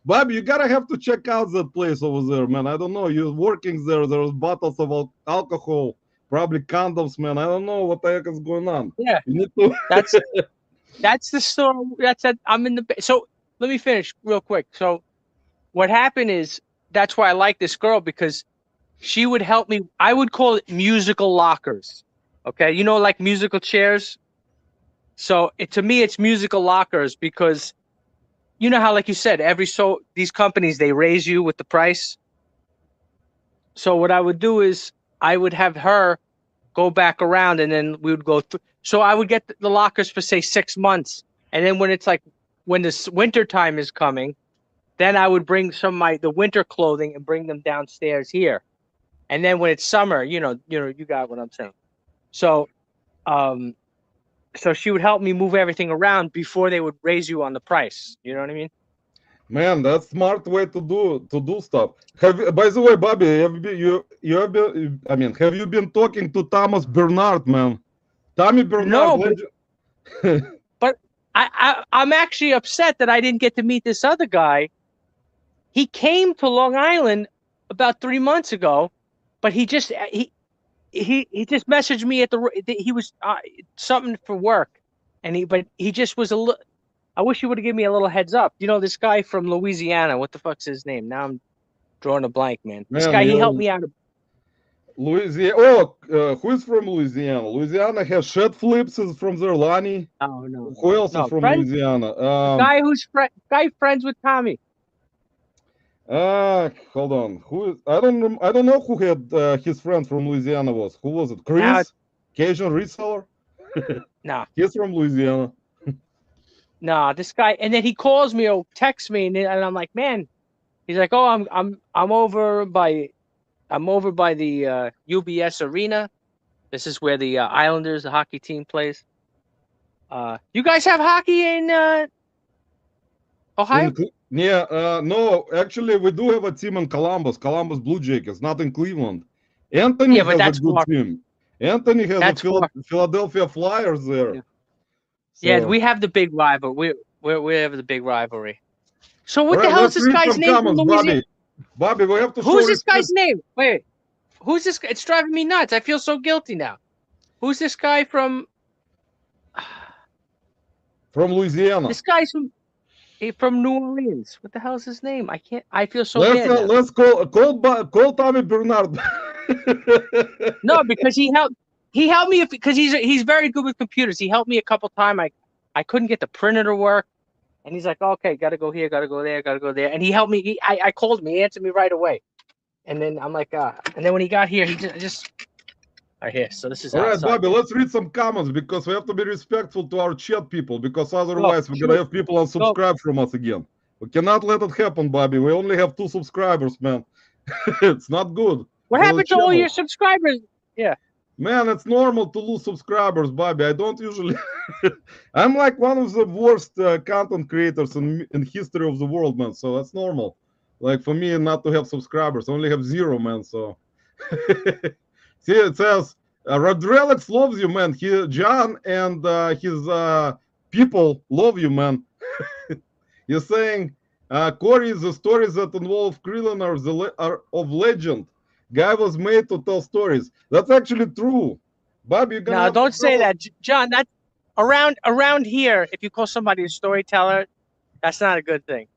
Bobby, you gotta have to check out that place over there, man. I don't know. You're working there. There's bottles of alcohol, probably condoms, man. I don't know what the heck is going on. Yeah, you need to... that's the store. I'm in the. So let me finish real quick. So what happened is, that's why I like this girl, because she would help me. I would call it musical lockers. Okay, you know, like musical chairs. So to me, it's musical lockers, because you know how, like you said, these companies, they raise you with the price. So what I would do is I would have her go back around, and then we would go through. So I would get the lockers for say 6 months, and then when the winter time is coming, then I would bring the winter clothing and bring them downstairs here. And then when it's summer, you got what I'm saying. So, so she would help me move everything around before they would raise you on the price. You know what I mean? Man, that's a smart way to do stuff. By the way, Bobby, have you been talking to Thomas Bernard, man? Tommy Bernard. No, but I'm actually upset that I didn't get to meet this other guy. He came to Long Island about 3 months ago, but he just messaged me he was something for work, but he just was a little. I wish you would have given me a little heads up. You know, this guy from Louisiana, what the fuck's his name? Now I'm drawing a blank, man. This guy, he helped me out. Louisiana. Oh, who is from Louisiana? Louisiana has shed flips is from there, Lonnie. Oh no. Who else is from Louisiana? Guy guy friends with Tommy. Hold on. I don't know who had his friend from Louisiana was. Who was it? Chris? Cajun Reseller? No. He's from Louisiana. No, this guy, and then he calls me or texts me, and I'm like, man, he's like, oh, I'm over by the UBS Arena. This is where the Islanders, the hockey team, plays. You guys have hockey in Ohio? No, actually, we do have a team in Columbus Blue Jackets, not in Cleveland. Anthony has a good team. Anthony has a Philadelphia Flyers there. Yeah. So, yeah, we have the big rival. We have the big rivalry. So what All the right, hell is let's this read guy's some name from comments, Louisiana? Bobby, we have to Who's show this respect. guy's name? Wait, who's this? It's driving me nuts. I feel so guilty now. Who's this guy from? From Louisiana. This guy's from New Orleans. What the hell is his name? I can't. I feel so bad now. Let's call Tommy Bernard. No, because he helped me because he's very good with computers. He helped me a couple times. I couldn't get the printer to work, and he's like, okay, gotta go here, gotta go there, gotta go there, and he helped me. I called him. He answered me right away, and then I'm like, and then when he got here, he just right here. So this is All right, outside. Bobby, let's read some comments because we have to be respectful to our chat people because otherwise we're sure. gonna have people unsubscribe from us again. We cannot let it happen, Bobby. We only have 2 subscribers, man. It's not good. What for the happened to all channel. your subscribers? Yeah. Man, it's normal to lose subscribers, Bobby. I don't usually. I'm like one of the worst content creators in history of the world, man. So that's normal. Like for me, not to have subscribers, I only have 0, man. So see, it says Rodrelix loves you, man. John and his people love you, man. He's saying, Corey, the stories that involve Krillin are of legend. Guy was made to tell stories. That's actually true. Bobby, you're gonna No, don't say that, John. That's around here. If you call somebody a storyteller, that's not a good thing.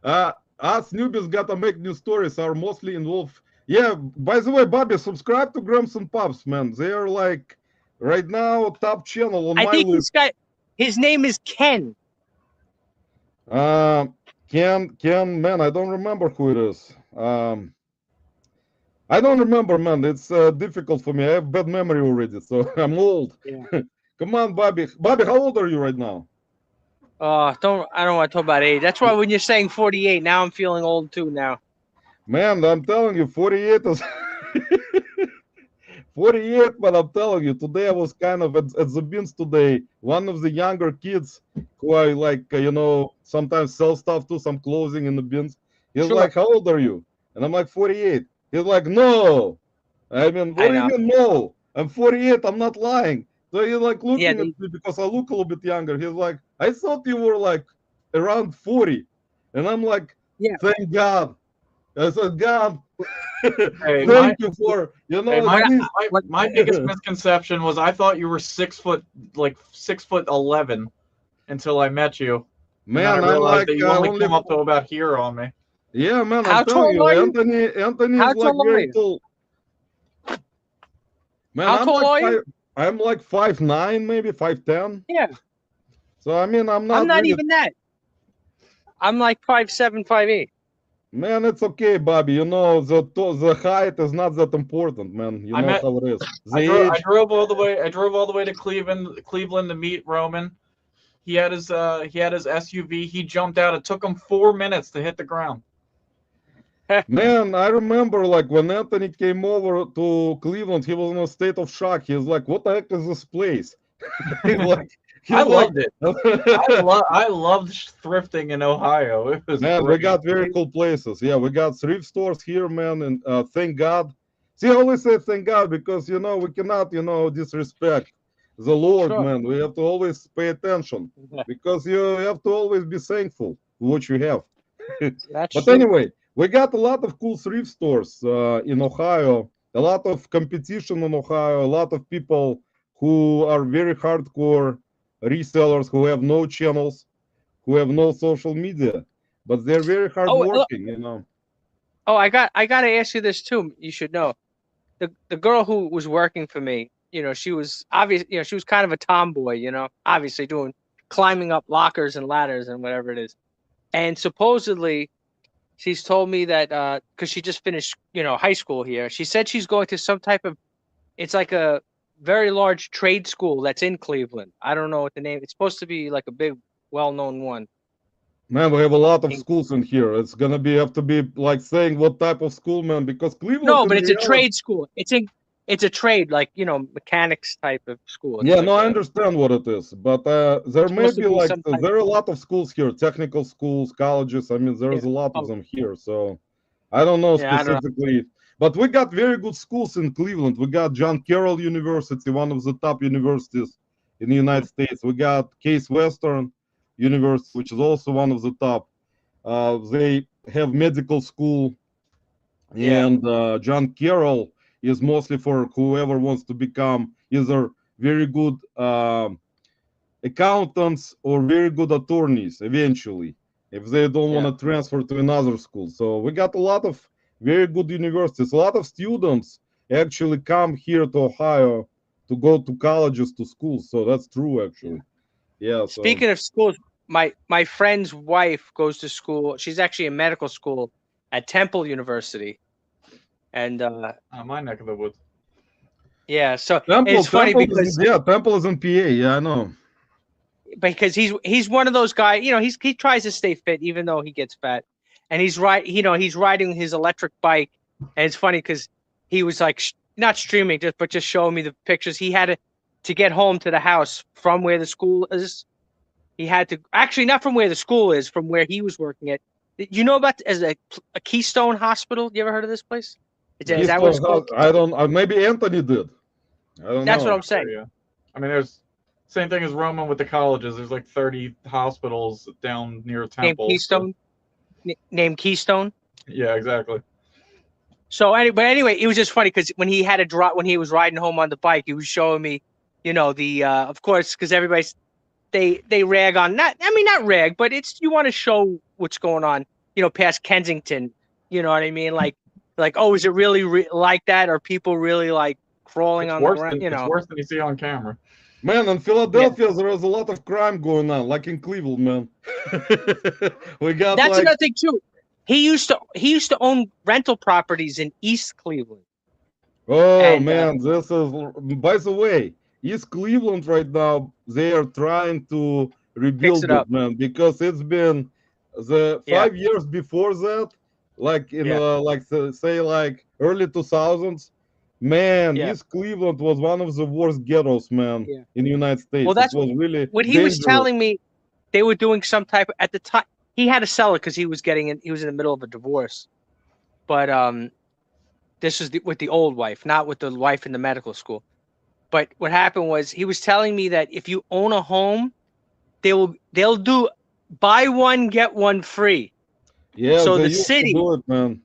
Us newbies gotta make new stories are mostly involved. Yeah, by the way, Bobby, subscribe to Grams and Pops, man. They are like right now top channel on my I think list. this guy, his name is Ken. Ken, man, I don't remember who it is. I don't remember, man. It's difficult for me. I have bad memory already, so I'm old. Yeah. Come on, Bobby. Bobby, how old are you right now? I don't want to talk about age. That's why when you're saying 48, now I'm feeling old too now. Man, I'm telling you, 48 is 48, but I'm telling you, today I was kind of at the bins today. One of the younger kids who I like, sometimes sell stuff to, some clothing in the bins. He's Sure. like, how old are you? And I'm like, 48. He's like, no. I mean, what do you mean, no? I'm 48. I'm not lying. So he's like looking at me because I look a little bit younger. He's like, I thought you were like around 40. And I'm like, yeah. Thank God. I said, God, Hey, thank you for, my biggest misconception was I thought you were 6'11" until I met you. Man, and I realized that you only only come up to about here on me. Yeah, man, How I'm telling you, tall are you? Anthony How is like tall are very you? tall. Man, How tall are you? I'm like 5'9", maybe 5'10". Yeah. So I mean, I'm not really, even that. I'm like 5'7", 5'8". Man, it's okay, Bobby. The height is not that important, man. You know how it is. I drove all the way. I drove all the way to Cleveland to meet Roman. He had his SUV. He jumped out. It took him 4 minutes to hit the ground. Man, I remember like when Anthony came over to Cleveland, he was in a state of shock. He was like, "What the heck is this place?" I loved it. I loved thrifting in Ohio. It was man, great. we got very cool places. Yeah, we got thrift stores here, man, and thank God. See, I always say thank God because we cannot disrespect the Lord, man. We have to always pay attention because you have to always be thankful for what you have. But anyway, we got a lot of cool thrift stores in Ohio, a lot of competition in Ohio, a lot of people who are very hardcore resellers who have no channels, who have no social media, but they're very hardworking, Oh, I got to ask you this too. You should know, the girl who was working for me, she was she was kind of a tomboy, obviously climbing up lockers and ladders and whatever it is, and supposedly she's told me that because she just finished high school here, she said she's going to some type of, it's like a very large trade school that's in Cleveland. I don't know what the name. It's supposed to be like a big, well-known one. Man, we have a lot of schools in here. It's gonna have to be like saying what type of school, man, because Cleveland. No, but it's a trade school. It's a trade, like mechanics type of school. Yeah, no, I understand what it is, but there may be like there are a lot of schools here, technical schools, colleges. I mean, there's a lot of them here, so I don't know specifically. But we got very good schools in Cleveland. We got John Carroll University, one of the top universities in the United States. We got Case Western University, which is also one of the top. They have medical school, Yeah. and John Carroll is mostly for whoever wants to become either very good accountants or very good attorneys eventually, if they don't Yeah. want to transfer to another school. So we got a lot of very good universities. A lot of students actually come here to Ohio to go to colleges, to schools. So that's true, actually. Yeah. So Speaking of schools, my friend's wife goes to school. She's actually in medical school at Temple University, and My neck of the woods. yeah. So Temple, it's funny because Temple is in PA. Yeah, I know. he's one of those guys. You know, he tries to stay fit even though he gets fat, and he's riding his electric bike, and it's funny because he was like not streaming but just showing me the pictures. He had to get home to the house from where the school is. He had to actually not from where the school is, from where he was working at. You know about as a Keystone Hospital? You ever heard of this place? Is that what it's called? I don't. Maybe Anthony did. I don't That's know. what I'm saying. Yeah. I mean, there's same thing as Roman with the colleges. There's like 30 hospitals down near Temple. Named Keystone. Yeah, exactly. So anyway, it was just funny because when he had to drop when he was riding home on the bike, he was showing me, the of course because everybody's they rag on not rag, but it's you want to show what's going on, past Kensington. You know what I mean? Like oh, is it really like that? Are people really like crawling on the ground? It's worse than you see on camera. Man, in Philadelphia, there is a lot of crime going on, like in Cleveland, man. We got that's another thing too. He used to own rental properties in East Cleveland. Oh, and, man, this is, by the way, East Cleveland right now, they are trying to rebuild it, man, because it's been the 5 years before that, like in say like early 2000s. Man, East Cleveland was one of the worst ghettos, man, in the United States. Well, that's it was really what he was telling me. They were doing some type at the time. He had to sell it because he was in the middle of a divorce. But this was with the old wife, not with the wife in the medical school. But what happened was he was telling me that if you own a home, they'll do buy one get one free. Yeah, so the city, do it, man.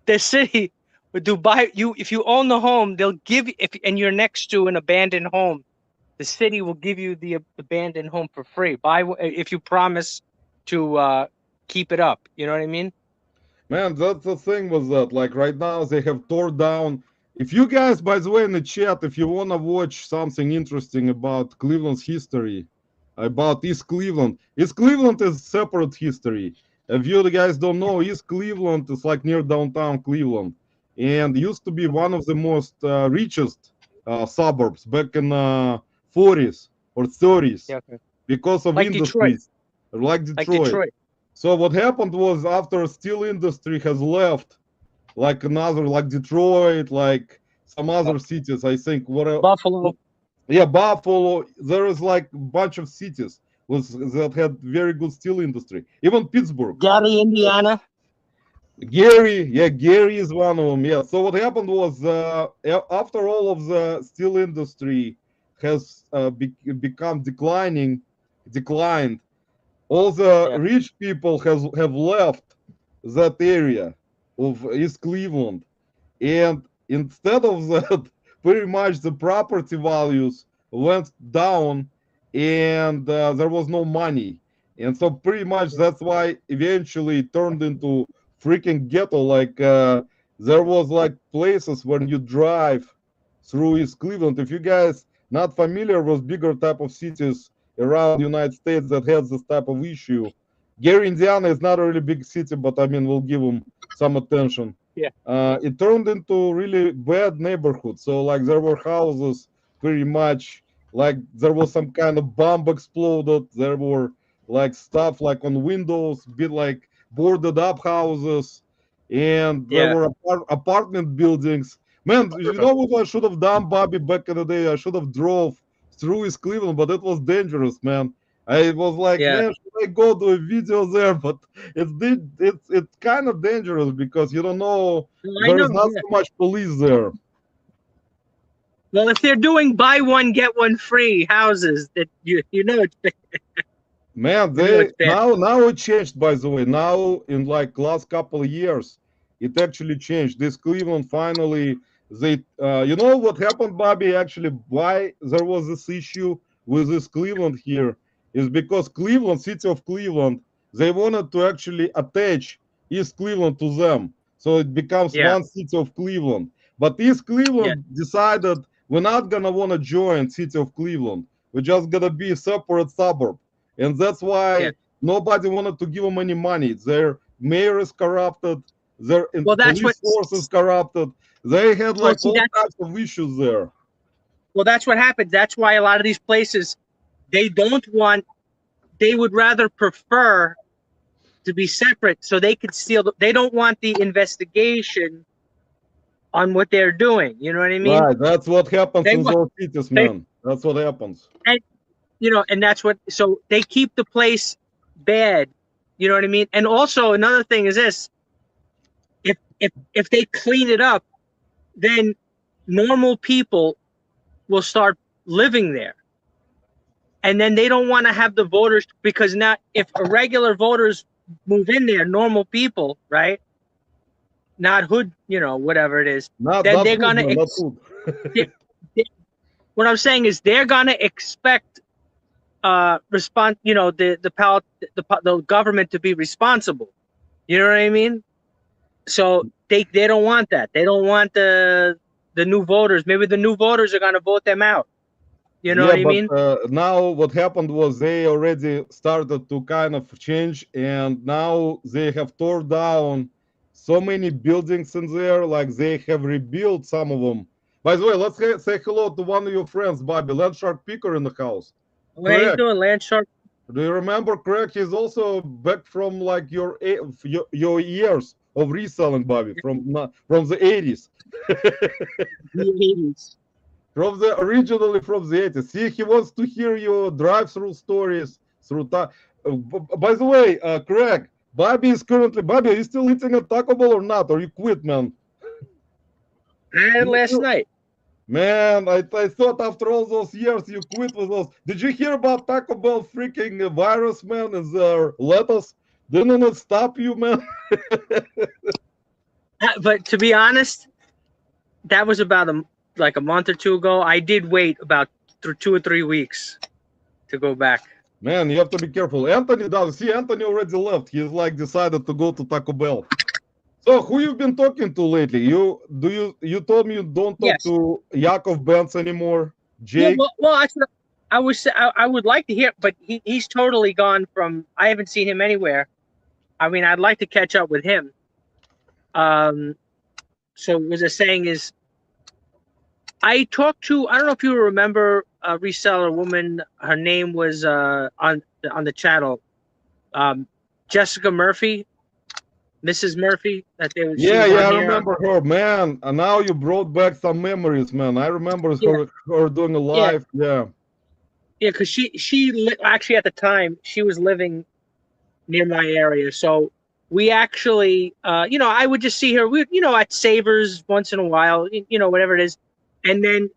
The city would do if you own the home, they'll give you and you're next to an abandoned home, the city will give you the abandoned home for free. If you promise to keep it up. You know what I mean? Man, that's the thing with that. Like right now, they have torn down. If you guys, by the way, in the chat, if you want to watch something interesting about Cleveland's history, about East Cleveland is separate history. If you guys don't know, East Cleveland is like near downtown Cleveland, and used to be one of the most richest suburbs back in 40s or 30s because of industries like Detroit. So what happened was after steel industry has left, like another, like Detroit, like some other cities, I think. Buffalo. Yeah, Buffalo. There is like a bunch of cities that had very good steel industry. Even Pittsburgh. Gary, Indiana. Gary is one of them. Yeah. So what happened was after all of the steel industry has become declined, all the rich people have left that area of East Cleveland, and instead of that, pretty much the property values went down, and there was no money, and so pretty much that's why eventually it turned into freaking ghetto. Like there was like places when you drive through East Cleveland. If you guys not familiar with bigger type of cities around the United States that has this type of issue, Gary, Indiana is not a really big city, but I mean, we'll give them some attention. Yeah. It turned into really bad neighborhood. So like there were houses pretty much like there was some kind of bomb exploded. There were like stuff like on windows, bit like boarded up houses, and there were apartment buildings. Man, you know what I should have done, Bobby, back in the day? I should have drove through East Cleveland, but it was dangerous, man. I was like, man, should I go do a video there? But it's kind of dangerous because you don't know. There's not so much police there. Well, if they're doing buy one get one free houses, that you know. Man, The new they expansion. now it changed, by the way. Now in like last couple of years, it actually changed. This Cleveland finally they you know what happened, Bobby? Actually, why there was this issue with this Cleveland here is because Cleveland, city of Cleveland, they wanted to actually attach East Cleveland to them. So it becomes Yeah, one city of Cleveland. But East yeah, Cleveland decided we're not gonna wanna join city of Cleveland. We're just gonna be a separate suburb, and that's yeah. why nobody wanted to give them any money. Their mayor is corrupted, their Well, that's what. police force is corrupted. They had Well, like see all that. types of issues there. Well, that's what happens. That's why a lot of these places they don't want. They would rather prefer to be separate so they could steal. They don't want the investigation on what they're doing. You know what I mean? Right, that's what happens They in want those cities, they man. That's what happens. and and that's what. So they keep the place bad. You know what I mean? And also another thing is this: if they clean it up, then normal people will start living there. And then they don't want to have the voters because now if irregular voters move in there, normal people, right? Not hood, whatever it is, Not then not they're good, gonna man, not good. what I'm saying is they're gonna expect respond, the government to be responsible. You know what I mean? So they don't want that. They don't want the new voters. Maybe the new voters are gonna vote them out. You know Yeah, what I but mean? now what happened was they already started to kind of change, and now they have torn down so many buildings in there, like they have rebuilt some of them. By the way, let's say hello to one of your friends, Bobby, Land Shark Picker in the house. What are you Correct. doing, Lance Sharp? Do you remember, correct? He's also back from like your years of reselling, Bobby, from the 80s. From the originally from the 80s. See, he wants to hear your drive-through stories through time. By the way, Craig, Bobby, are you still eating at Taco Bell or not? Or you quit, man? I had it last night. Man, I thought after all those years you quit with those. Did you hear about Taco Bell freaking virus, man, and their lettuce? Didn't it stop you, man? But to be honest, that was about like a month or two ago. I did wait about 2 or 3 weeks to go back. Man, you have to be careful. Anthony does. See, Anthony already left. He's like decided to go to Taco Bell. So who you've been talking to lately? You told me you don't talk Yes. to Yakov Benz anymore. Yeah. Jake. Well, actually, I would like to hear, but he's totally gone from. I haven't seen him anywhere. I mean, I'd like to catch up with him. So what I was saying is, I talked to. I don't know if you remember a reseller woman. Her name was on the channel, Jessica Murphy, Mrs. Murphy. That they she Yeah, was yeah, on I here. remember her, man. And now you brought back some memories, man. I remember Yeah. her doing a live. Yeah. Yeah, because actually at the time she was living near my area, so we actually, I would just see her, at Savers once in a while, whatever it is, and then,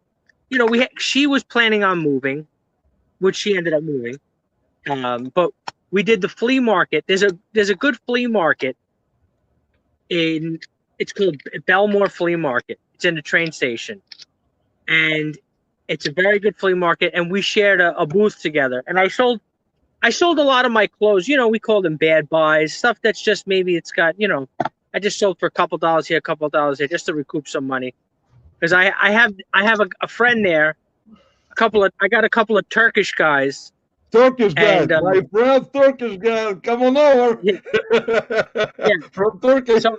she was planning on moving, which she ended up moving, but we did the flea market. There's a good flea market it's called Belmore Flea Market. It's in the train station, and it's a very good flea market, and we shared a booth together. And I sold a lot of my clothes. We call them bad buys, stuff that's just maybe it's got, I just sold for a couple dollars here, a couple dollars there, just to recoup some money. Because I have a friend there, I got a couple of Turkish guys. Turkish guys, And my friends, Turkish guys, come on over. Yeah. From Turkey. So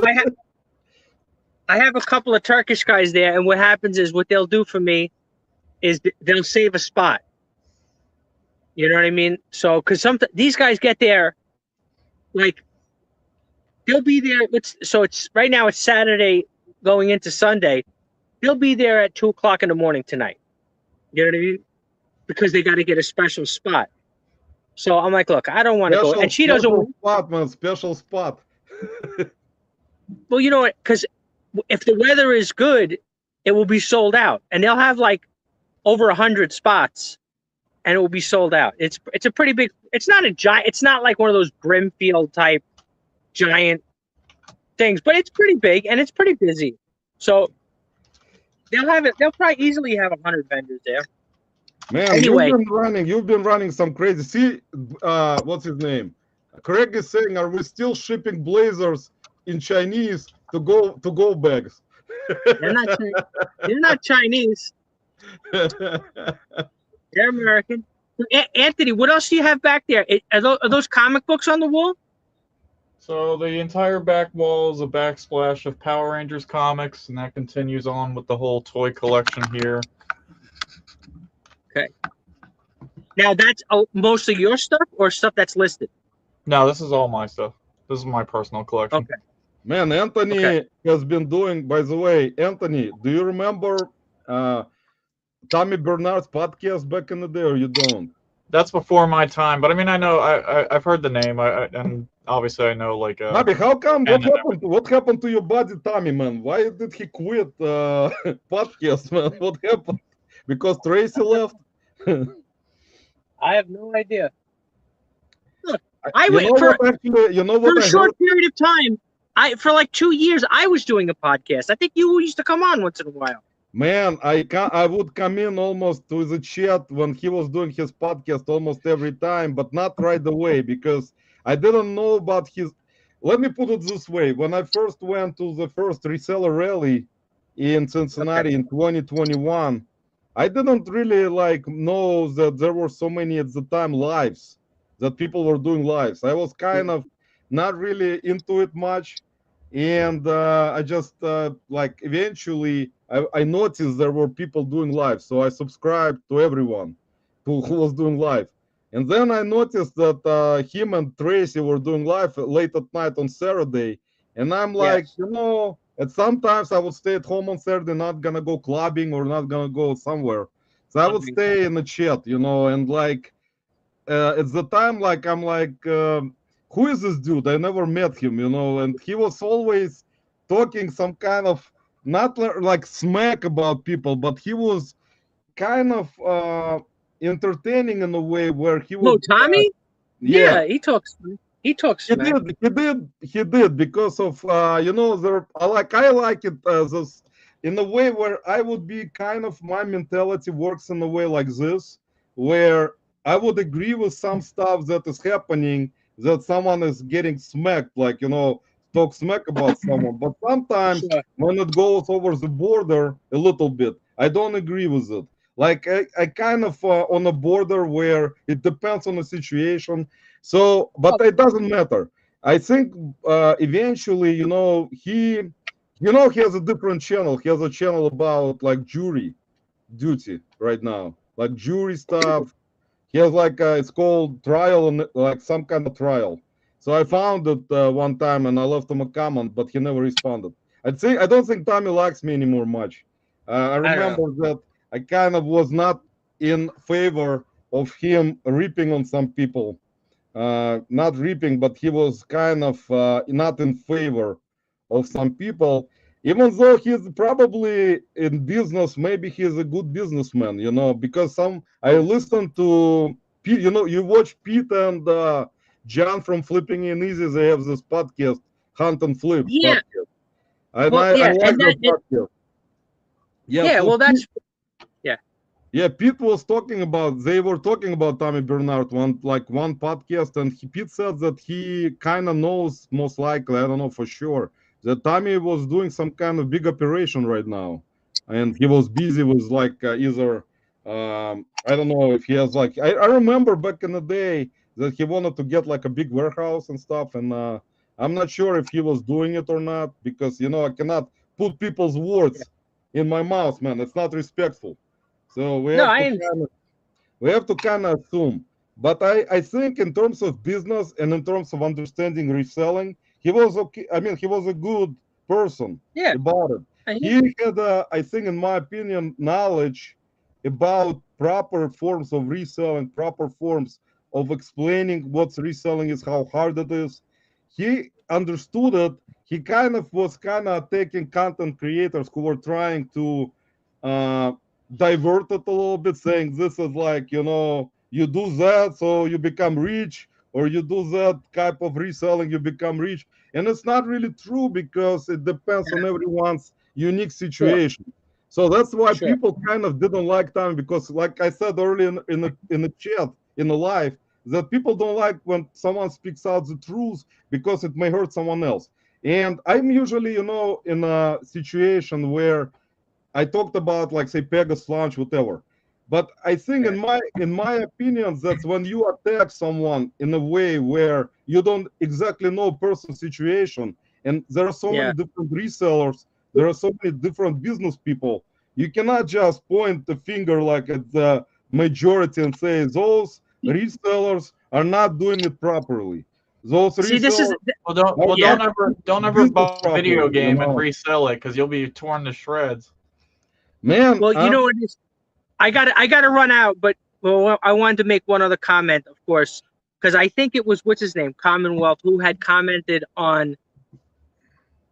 I have a couple of Turkish guys there, and what happens is what they'll do for me is they'll save a spot. You know what I mean? So, because these guys get there, like, they'll be there. It's right now. It's Saturday, going into Sunday. They'll be there at 2:00 in the morning tonight. You know what I mean? Because they got to get a special spot. So I'm like, look, I don't want to go, and she doesn't. Special spot, man. Special spot. Well, you know what? Because if the weather is good, it will be sold out, and they'll have like over 100 spots. and it will be sold out. It's a pretty big. It's not a giant. It's not like one of those Brimfield type giant things, but it's pretty big and it's pretty busy. So they'll have it. They'll probably easily have 100 vendors there. Man, Anyway. you've been running some crazy. See, what's his name? Craig is saying, are we still shipping blazers in Chinese to go bags? They're not Chinese. They're American. Anthony, what else do you have back there? Are those comic books on the wall? So the entire back wall is a backsplash of Power Rangers comics, and that continues on with the whole toy collection here. Okay. Now that's mostly your stuff or stuff that's listed? No, this is all my stuff. This is my personal collection. Okay. Man, Anthony has been doing, by the way, Anthony, do you remember Tommy Bernard's podcast back in the day, or you don't? That's before my time, but I mean, I know, I've heard the name, and obviously I know, like... Bobby, how come, what happened to your buddy Tommy, man? Why did he quit podcast, man? What happened? Because Tracy left? I have no idea. Look, for a short period of time, for like 2 years, I was doing a podcast. I think you used to come on once in a while. Man, I would come in almost to the chat when he was doing his podcast almost every time, but not right away because I didn't know about his. Let me put it this way: when I first went to the first reseller rally in Cincinnati in 2021, I didn't really know that there were so many at the time lives, that people were doing lives. I was kind of not really into it much, and I just eventually I noticed there were people doing live, so I subscribed to everyone who was doing live. And then I noticed that him and Tracy were doing live late at night on Saturday, and I'm like, and sometimes I would stay at home on Saturday, not gonna go clubbing or not gonna go somewhere. So I would stay in the chat, and at the time, I'm like, who is this dude? I never met him, and he was always talking some kind of, not like smack about people, but he was kind of entertaining in a way where he was. No, Tommy? Yeah, he talks. He talks. He did because of I like it as in a way where I would be kind of, my mentality works in a way like this, where I would agree with some stuff that is happening, that someone is getting smacked, talk smack about someone. But sometimes when it goes over the border a little bit, I don't agree with it. I kind of on a border where it depends on the situation. So, but it doesn't matter. I think eventually, he has a different channel. He has a channel about jury duty right now, jury stuff. He has it's called trial, and some kind of trial. So I found it one time and I left him a comment, but he never responded. I don't think Tommy likes me anymore much. I remember that I kind of was not in favor of him ripping on some people. Not ripping, but he was kind of not in favor of some people, even though he's probably in business. Maybe he's a good businessman, because I listened to Pete, you watch Pete and John from Flipping in Easy. They have this podcast, Hunt and Flip podcast. I like that podcast. Yeah, Pete was talking about, they were talking about Tommy Bernard one podcast, and Pete said that he kind of knows, most likely, I don't know for sure, that Tommy was doing some kind of big operation right now, and he was busy with either I don't know if he has I remember back in the day that he wanted to get a big warehouse and stuff, and I'm not sure if he was doing it or not, because I cannot put people's words in my mouth, man. It's not respectful. So we have to kind of assume. But I think in terms of business and in terms of understanding reselling, he was okay. I mean, he was a good person about it. He had, I think, in my opinion, knowledge about proper forms of reselling, proper forms of explaining what reselling is, how hard it is. He understood it. He was taking content creators who were trying to divert it a little bit, saying this is you do that so you become rich, or you do that type of reselling, you become rich. And it's not really true, because it depends on everyone's unique Sure, situation. So that's why sure. people kind of didn't like time, because like I said earlier in the chat, in the live, that people don't like when someone speaks out the truth, because it may hurt someone else. And I'm usually, in a situation where I talked about, like, say, Pegasus launch, whatever. But I think, Yeah. in my opinion, that's when you attack someone in a way where you don't exactly know a person's situation, and there are so many Yeah. different resellers, there are so many different business people. You cannot just point the finger like at the majority and say those resellers are not doing it properly. Those See, this is resellers Well, are yeah. don't not ever doing don't ever business buy a video properly. game and resell it, because you'll be torn to shreds. Man, Well, you know what it is. I got to run out, but well, I wanted to make one other comment, of course, because I think it was what's his name, Commonwealth, who had commented on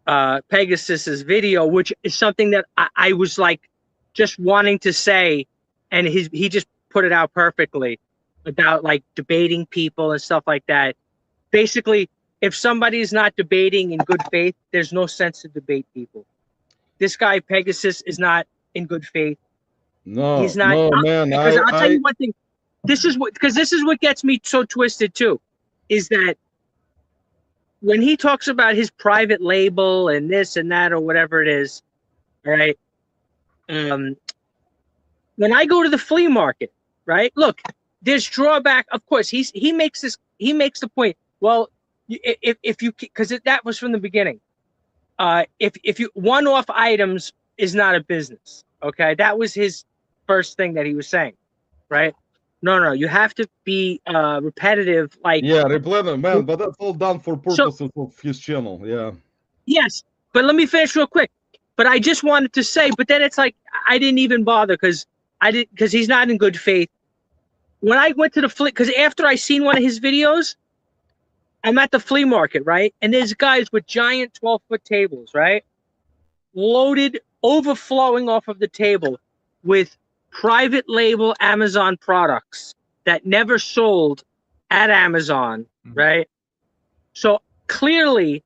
Pegasus's video, which is something that I was like just wanting to say, and he just put it out perfectly about like debating people and stuff like that. Basically, if somebody is not debating in good faith, there's no sense to debate people. This guy Pegasus is not in good faith. He's no, not, no, man. because I'll tell I you one thing. This is what gets me so twisted too, is that when he talks about his private label and this and that or whatever it is, all right. When I go to the flea market, right? Look, there's drawback. Of course, he makes the point. Well, if you, because that was from the beginning. If you one-off items is not a business. Okay, that was his first thing that he was saying, right? No, you have to be repetitive. Like, Yeah, replanner, man, but that's all done for so, purposes of his channel. Yeah. yes, but let me finish real quick. But I just wanted to say, but then it's like I didn't even bother because he's not in good faith. When I went to the flea, because after I seen one of his videos, I'm at the flea market, right? And there's guys with giant 12-foot tables, right? Loaded, overflowing off of the table with private label Amazon products that never sold at Amazon, right? So clearly,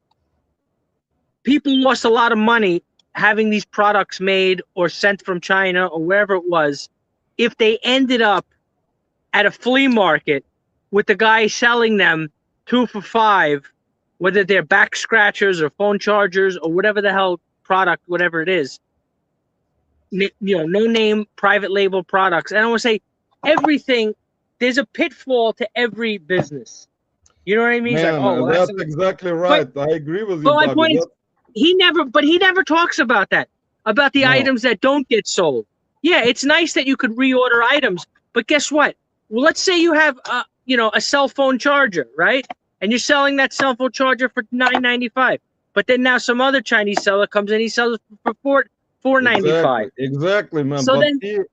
people lost a lot of money having these products made or sent from China or wherever it was, if they ended up at a flea market with the guy selling them 2 for $5, whether they're back scratchers or phone chargers or whatever the hell product, whatever it is, no name private label products. And I want to say everything, there's a pitfall to every business. You know what I mean? It's like, Man, oh, well, that's exactly right. I agree with you, but my Bobby. point is, he never talks about that, about the No. items that don't get sold. Yeah, it's nice that you could reorder items, but guess what? Well, let's say you have a cell phone charger, right? And you're selling that cell phone charger for $9.95. But then now some other Chinese seller comes in, he sells it for $4.95. Exactly, man. So But then,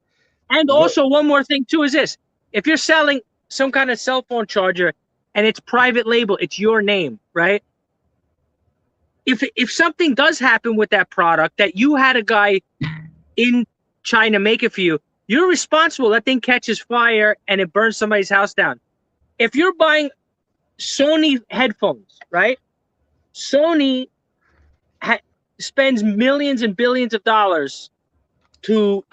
and also one more thing too is this: if you're selling some kind of cell phone charger and it's private label, it's your name, right? If something does happen with that product that you had a guy in China make it for you, you're responsible. That thing catches fire and it burns somebody's house down. If you're buying Sony headphones, right? Sony spends millions and billions of dollars to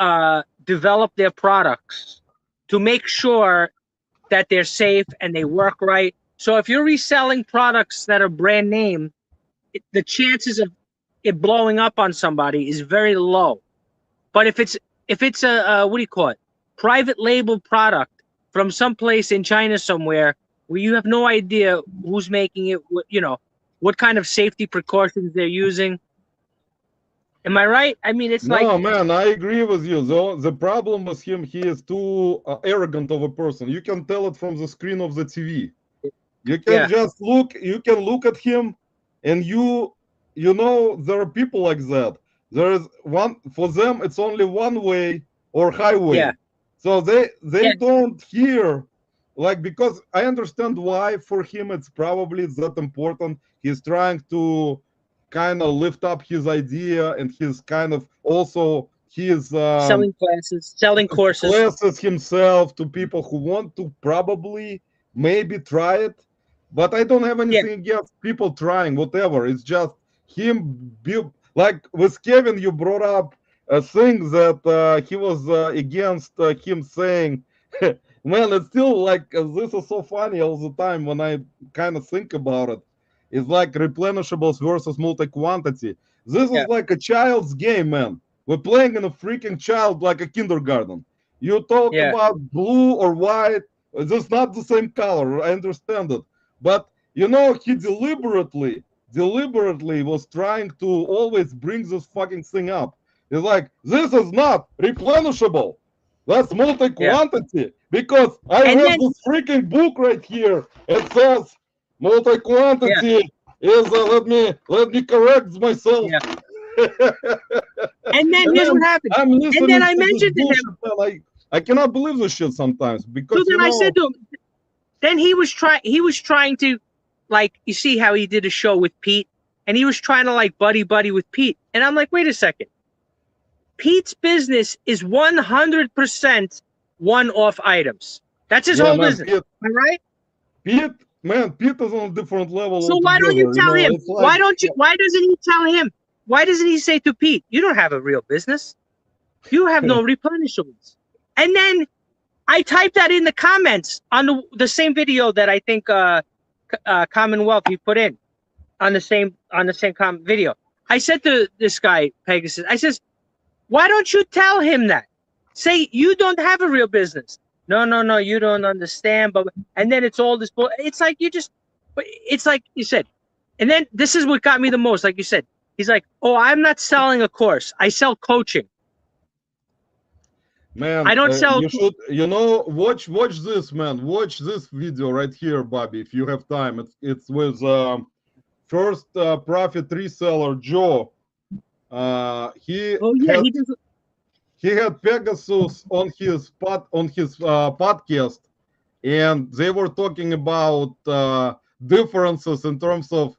develop their products, to make sure that they're safe and they work right. So if you're reselling products that are brand name, the chances of it blowing up on somebody is very low. But if it's a what do you call it, private label product from someplace in China somewhere where you have no idea who's making it, what kind of safety precautions they're using. Am I right? I mean, it's like, no, man, I agree with you. The problem with him, he is too arrogant of a person. You can tell it from the screen of the TV. You can yeah, just look. You can look at him, and there are people like that. There is one for them. It's only one way or highway. yeah, So they yeah, don't hear, like, because I understand why for him it's probably that important. He's trying to kind of lift up his idea, and he's kind of also his selling classes, selling courses. classes himself to people who want to probably maybe try it. But I don't have anything against people trying whatever. It's just him like with Kevin, you brought up a thing that he was against him saying, man, it's still like this is so funny all the time when I kind of think about it. It's like replenishables versus multi-quantity. This is like a child's game, man. We're playing in a freaking child like a kindergarten. You talk about blue or white. It's not the same color. I understand it. But, you know, he deliberately was trying to always bring this fucking thing up. It's like, this is not replenishable. That's multi-quantity. Because I read this freaking book right here. It says multi-quantity is, let me correct myself. And then here's what happened. And then I mentioned to him. I cannot believe this shit sometimes because. So then I said to him. Then he was trying to, like, you see how he did a show with Pete, and he was trying to like buddy with Pete, and I'm like, wait a second. Pete's business is 100% one-off items. That's his whole business. Am I right? Pete is on a different level. So why don't you tell him? Like, why doesn't he tell him? Why doesn't he say to Pete, you don't have a real business. You have no replenishables. And then I typed that in the comments on the same video that I think Commonwealth he put in on the same video. I said to this guy, Pegasus, I says, why don't you tell him that? Say you don't have a real business. No, you don't understand. But and then it's all this. It's like it's like you said. And then this is what got me the most. Like you said, he's like, oh, I'm not selling a course. I sell coaching. Man, I don't sell. You should, watch this, man. Watch this video right here, Bobby, if you have time. It's with first profit reseller Joe. He had Pegasus on his podcast, and they were talking about differences in terms of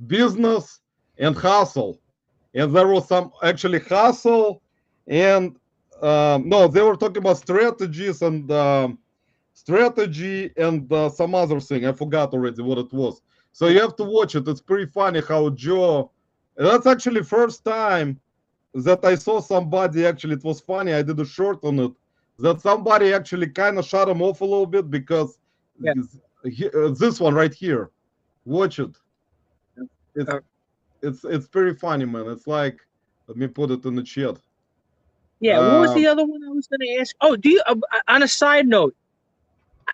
business and hustle. And there was some actually hustle and. No, they were talking about strategies and some other thing. I forgot already what it was. So you have to watch it. It's pretty funny how Joe. That's actually first time that I saw somebody. Actually, it was funny. I did a short on it. That somebody actually kind of shut him off a little bit because this one right here. Watch it. It's pretty funny, man. It's like, let me put it in the chat. Yeah, what was the other one I was going to ask? Oh, do you? On a side note,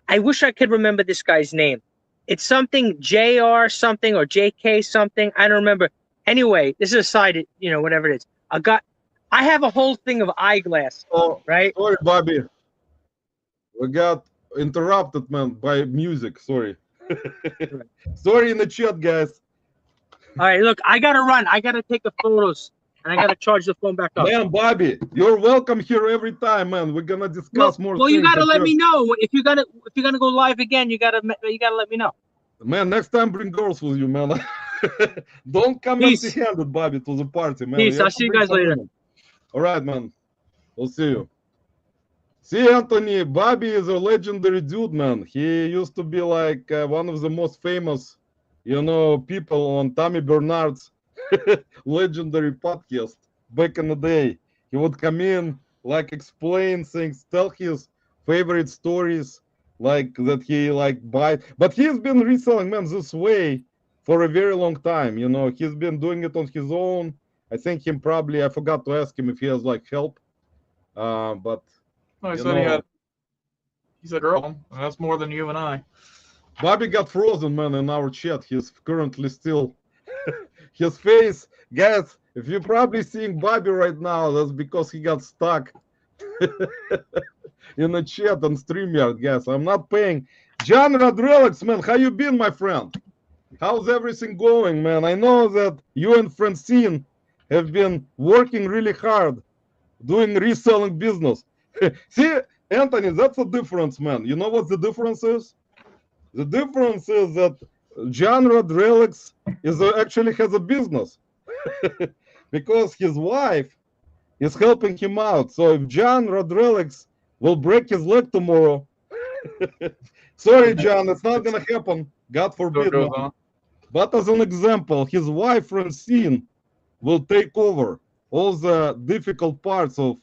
I wish I could remember this guy's name. It's something JR something or JK something. I don't remember. Anyway, this is a side, whatever it is. I have a whole thing of eyeglass. Oh, right? Sorry, Bobby. We got interrupted, man, by music. Sorry. Sorry in the chat, guys. All right, look, I got to run. I got to take the photos. And I gotta charge the phone back up. Man, Bobby, you're welcome here every time, man. We're gonna discuss more. Well, you gotta let me know if you're gonna go live again. You gotta let me know. Man, next time bring girls with you, man. Don't come empty-handed, Bobby, to the party, man. Peace. I'll see you guys later. All right, man. We'll see you. See, Anthony, Bobby is a legendary dude, man. He used to be like one of the most famous, people on Tommy Bernard's legendary podcast back in the day. He would come in, like explain things, tell his favorite stories, like that he buy. But he's been reselling, man, this way for a very long time. He's been doing it on his own. I think I forgot to ask him if he has help. But he said he's a girl. That's more than you and I. Bobby got frozen, man, in our chat. He's currently still. His face, guys, if you're probably seeing Bobby right now, that's because he got stuck in the chat on StreamYard, guys. I'm not paying. John Radrelix, man, how you been, my friend? How's everything going, man? I know that you and Francine have been working really hard, doing reselling business. See, Anthony, that's the difference, man. You know what the difference is? The difference is that John Rodriguez actually has a business because his wife He's helping him out. So if John Rodriguez will break his leg tomorrow, sorry, John, it's not gonna happen. God Still forbid. goes Man. on. But as an example, his wife Francine will take over all the difficult parts of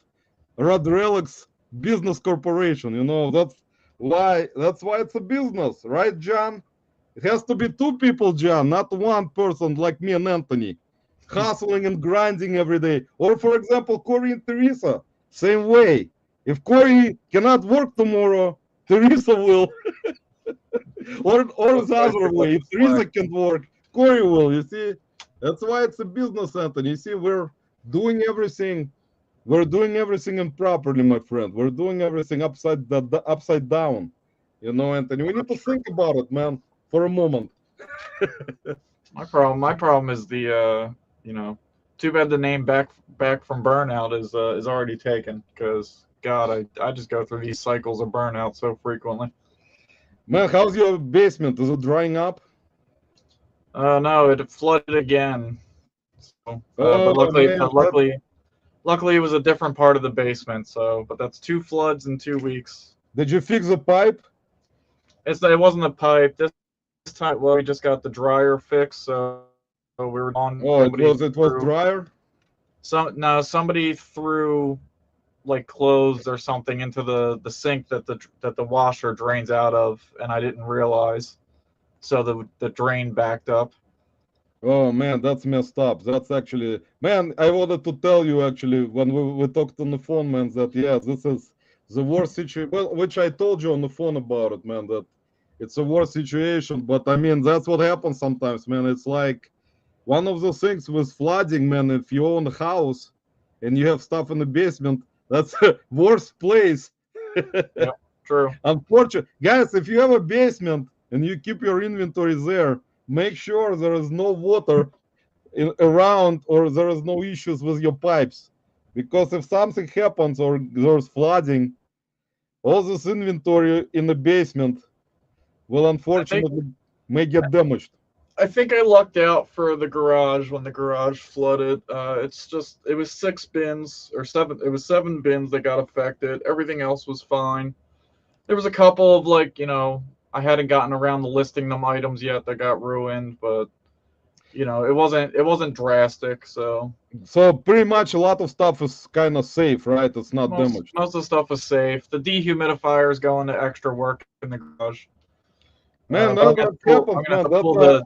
Rodriguez business corporation. You know, that's why it's a business, right, John? It has to be two people, John, not one person like me and Anthony, hustling and grinding every day. Or, for example, Corey and Teresa, same way. If Corey cannot work tomorrow, Teresa will. or the other way. If Teresa can work, Corey will. You see, that's why it's a business, Anthony. You see, we're doing everything. We're doing everything improperly, my friend. We're doing everything upside down. You know, Anthony. We need to think about it, man, for a moment. My problem is the you know, too bad the name back from burnout is already taken, because God, I just go through these cycles of burnout so frequently. Man, how's your basement? Is it drying up? No, it flooded again. So, Oh, but man, luckily it was a different part of the basement. So, but that's 2 floods in 2 weeks. Did you fix the pipe? It wasn't a pipe this time. Well, we just got the dryer fixed, so we were on. Oh, it was dryer. Somebody threw like clothes or something into the sink that the washer drains out of, and I didn't realize, so the drain backed up. Oh man, that's messed up. That's actually, man, I wanted to tell you actually when we talked on the phone, man, that yeah, this is the worst situation. Well, which I told you on the phone about it, man, that it's a worst situation. But I mean, that's what happens sometimes, man. It's like one of the things with flooding, man. If you own a house and you have stuff in the basement, that's the worst place. Yeah, true. Unfortunately, guys, if you have a basement and you keep your inventory there, make sure there is no water around or there is no issues with your pipes. Because if something happens or there's flooding, all this inventory in the basement will unfortunately may get damaged. I think I lucked out for the garage when the garage flooded. It was 6 bins or 7. It was 7 bins that got affected. Everything else was fine. There was a couple of, like, you know, I hadn't gotten around to listing them items yet that got ruined, but you know, it wasn't drastic. So pretty much a lot of stuff is kind of safe, right? It's not damaged. Most of the stuff is safe. The dehumidifier is going to extra work in the garage. Man, I'm gonna have to pull the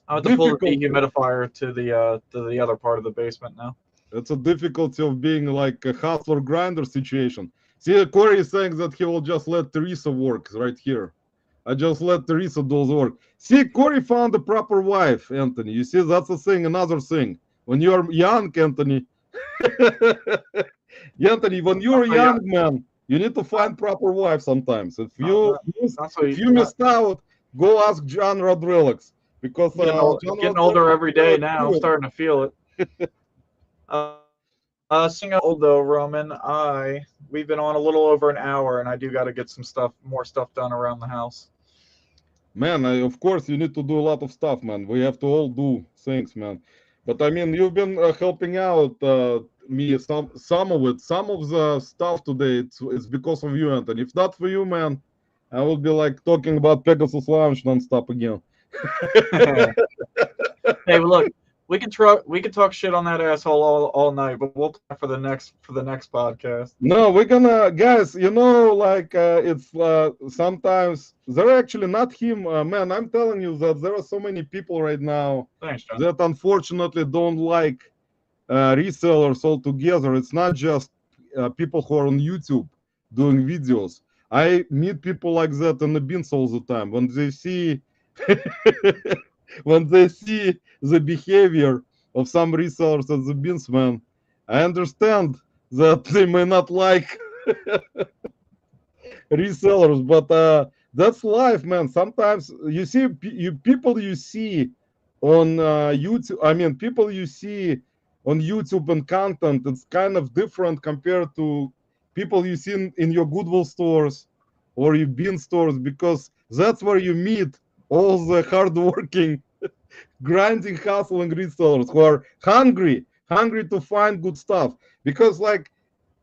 dehumidifier to the other part of the basement now. It's a difficulty of being like a hustler grinder situation. See, Corey is saying that he will just let Teresa work right here. I just let Teresa do the work. See, Corey found the proper wife, Anthony. You see, that's the thing, another thing. When you're young, Anthony, Anthony, when you're a young man, you need to find proper wife sometimes. If you missed out, go ask John Rodriguez. Because getting older every day now. I'm starting to feel it. Seeing how old though, Roman, we've been on a little over an hour, and I do got to get some more stuff done around the house. Man, of course you need to do a lot of stuff, man. We have to all do things, man. But I mean, you've been helping out me some of it. Some of the stuff today, it's because of you, Anthony. If not for you, man, I would be like talking about Pegasus Lounge non-stop again. Hey, but look, we can talk shit on that asshole all night, but we'll plan for the next podcast. No, we're gonna, guys. You know, like it's sometimes they're actually not him, man. I'm telling you that there are so many people right now that unfortunately don't like resellers altogether. It's not just people who are on YouTube doing videos. I meet people like that in the bins all the time when they see when they see the behavior of some resellers at the bins, man. I understand that they may not like resellers, but that's life, man. Sometimes you see people you see on YouTube. I mean, people you see on YouTube and content. It's kind of different compared to people you see in your Goodwill stores or your bin stores, because that's where you meet all the hardworking, grinding, hustling resellers who are hungry hungry to find good stuff, because like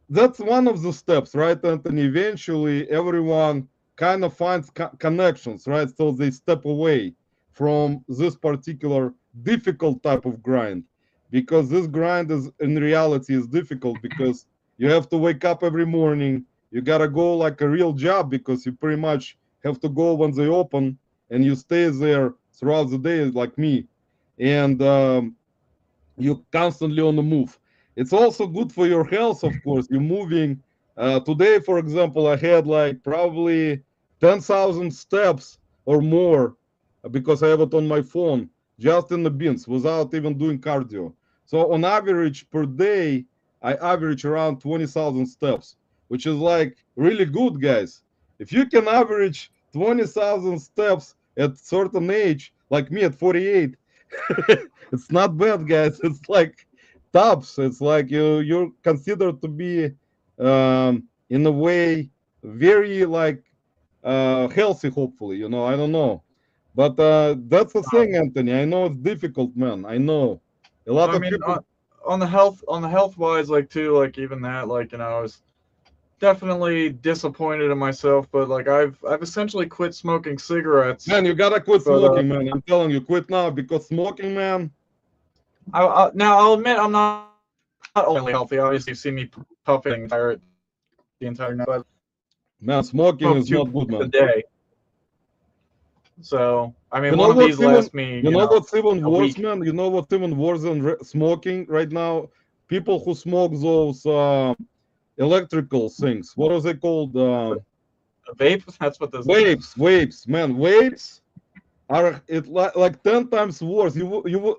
that's one of the steps, right, Anthony? Eventually everyone kind of finds connections, right? So they step away from this particular difficult type of grind, because this grind is in reality is difficult, because you have to wake up every morning, you gotta go like a real job, because you pretty much have to go when they open, and you stay there throughout the day like me, and you're constantly on the move. It's also good for your health, of course. You're moving. Today, for example, I had like probably 10,000 steps or more, because I have it on my phone, just in the bins without even doing cardio. So on average per day, I average around 20,000 steps, which is like really good, guys. If you can average 20,000 steps at certain age, like me at 48, it's not bad, guys. It's like tops. It's like you're considered to be in a way very like healthy, hopefully. I don't know, but that's the thing, Anthony. I know it's difficult, man. I know a lot I of mean, people. on the health wise, like too, like even that, like I was definitely disappointed in myself, but like I've essentially quit smoking cigarettes. Man, you gotta quit But smoking, man. I'm telling you, quit now, because smoking, man. now I'll admit I'm not only healthy. Obviously, you've seen me puffing the entire night, but Man, smoking smoke is two not good, packs a man. day. So I mean, You one know of these what's even lasts me, you know what's even a worse, week. man? You know what's even worse than smoking right now? People who smoke those electrical things. What are they called? A vape. That's what this. Vapes, man. Vapes are like 10 times worse.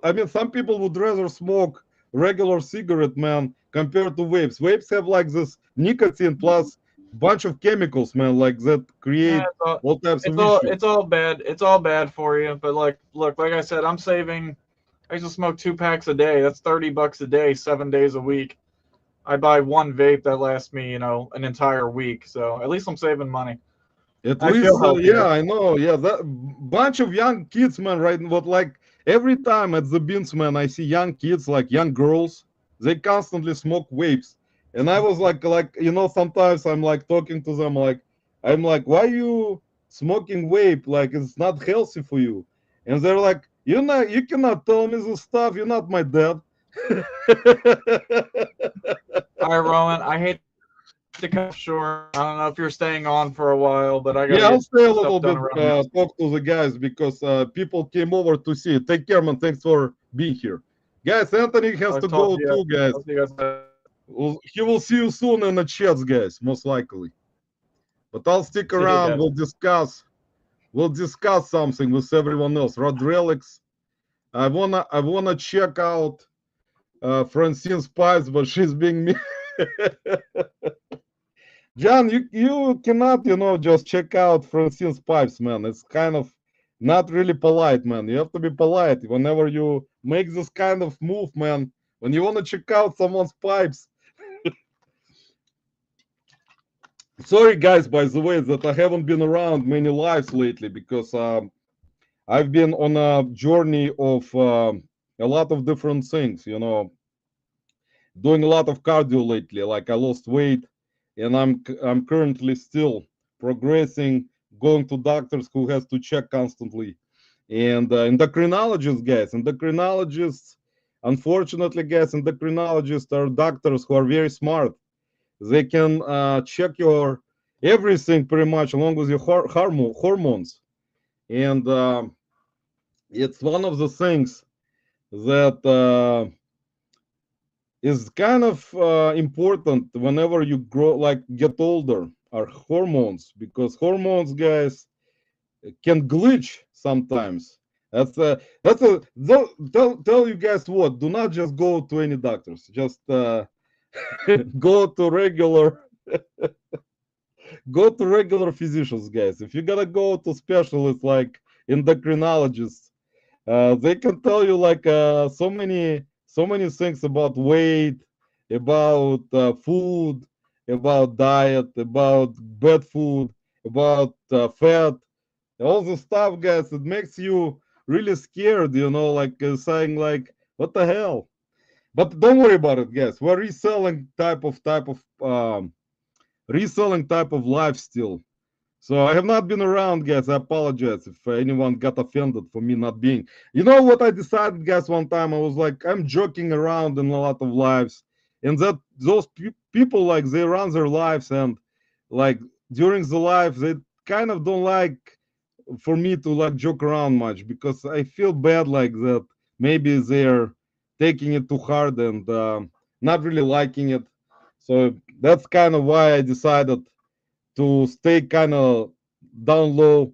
I mean, some people would rather smoke regular cigarette, man, compared to vapes. Vapes have like this nicotine plus bunch of chemicals, man, like that Yeah, create all types of issues. it's all bad. It's all bad for you. But like, look, like I said, I'm saving. I used to smoke 2 packs a day. That's $30 a day, 7 days a week. I buy one vape that lasts me, an entire week. So at least I'm saving money. At I feel least, yeah, healthier. I know. Yeah, that bunch of young kids, man, right? What like every time at the bins, man, I see young kids, like young girls, they constantly smoke vapes. And I was sometimes I'm like talking to them, like, I'm like, why you smoking vape? Like, it's not healthy for you. And they're like, you cannot tell me this stuff. You're not my dad. All right, Roman. I hate to cut short. I don't know if you're staying on for a while, but I gotta Yeah, I'll get stay a stuff little done bit, around the house. talk to the guys, because people came over to see. Take care, man. Thanks for being here. Guys, Anthony has I'll to talk go to you. too, guys. I'll see you guys later. He will see you soon in the chats, guys, most likely. But I'll stick See you around. guys. We'll discuss something with everyone else. Rod Relics. I wanna check out Francine's pipes, but she's being me. John, you cannot, just check out Francine's pipes, man. It's kind of not really polite, man. You have to be polite whenever you make this kind of move, man. When you want to check out someone's pipes. Sorry, guys, by the way, that I haven't been around many lives lately, because I've been on a journey of a lot of different things, doing a lot of cardio lately. Like I lost weight, and I'm currently still progressing, going to doctors who has to check constantly, and endocrinologists, guys. Endocrinologists, unfortunately, guys, endocrinologists are doctors who are very smart. They can check your everything pretty much, along with your hormones, and it's one of the things that is kind of important whenever you grow, like get older, are hormones, because hormones, guys, can glitch sometimes. Tell you guys what, do not just go to any doctors, just go to regular physicians, guys. If you gotta go to specialists like endocrinologists, they can tell you like so many things about weight, about food, about diet, about bad food, about fat, all the stuff, guys. It makes you really scared, like saying like, what the hell? But don't worry about it, guys. We're reselling type of reselling type of life still. So I have not been around, guys. I apologize if anyone got offended for me not being. You know what I decided, guys? One time I was like, I'm joking around in a lot of lives, and that those people like they run their lives, and like during the life they kind of don't like for me to like joke around much because I feel bad like that. Maybe they're taking it too hard and not really liking it. So that's kind of why I decided to stay kind of down low.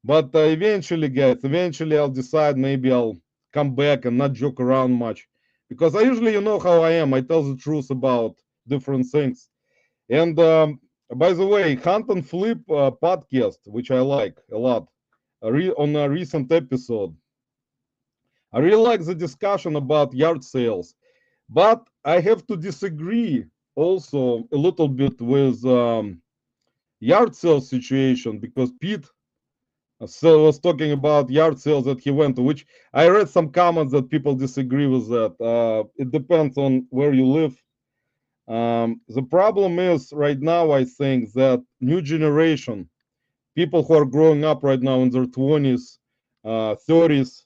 But eventually, guys, eventually I'll decide maybe I'll come back and not joke around much because I usually, you know how I am. I tell the truth about different things. And by the way, Hunt and Flip podcast, which I like a lot, on a recent episode, I really like the discussion about yard sales, but I have to disagree also a little bit with yard sales situation because Pete so was talking about yard sales that he went to, which I read some comments that people disagree with that. It depends on where you live. The problem is right now, I think that new generation, people who are growing up right now in their 20s, 30s,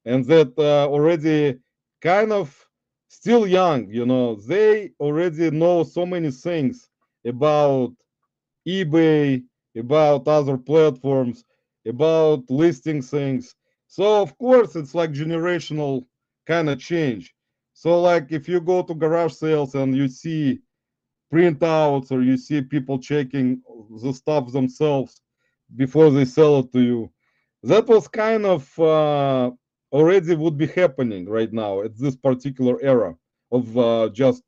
and that already kind of still young, you know, they already know so many things about eBay, about other platforms, about listing things. So of course it's like generational kind of change. So like if you go to garage sales and you see printouts or you see people checking the stuff themselves before they sell it to you, that was kind of already would be happening right now at this particular era of just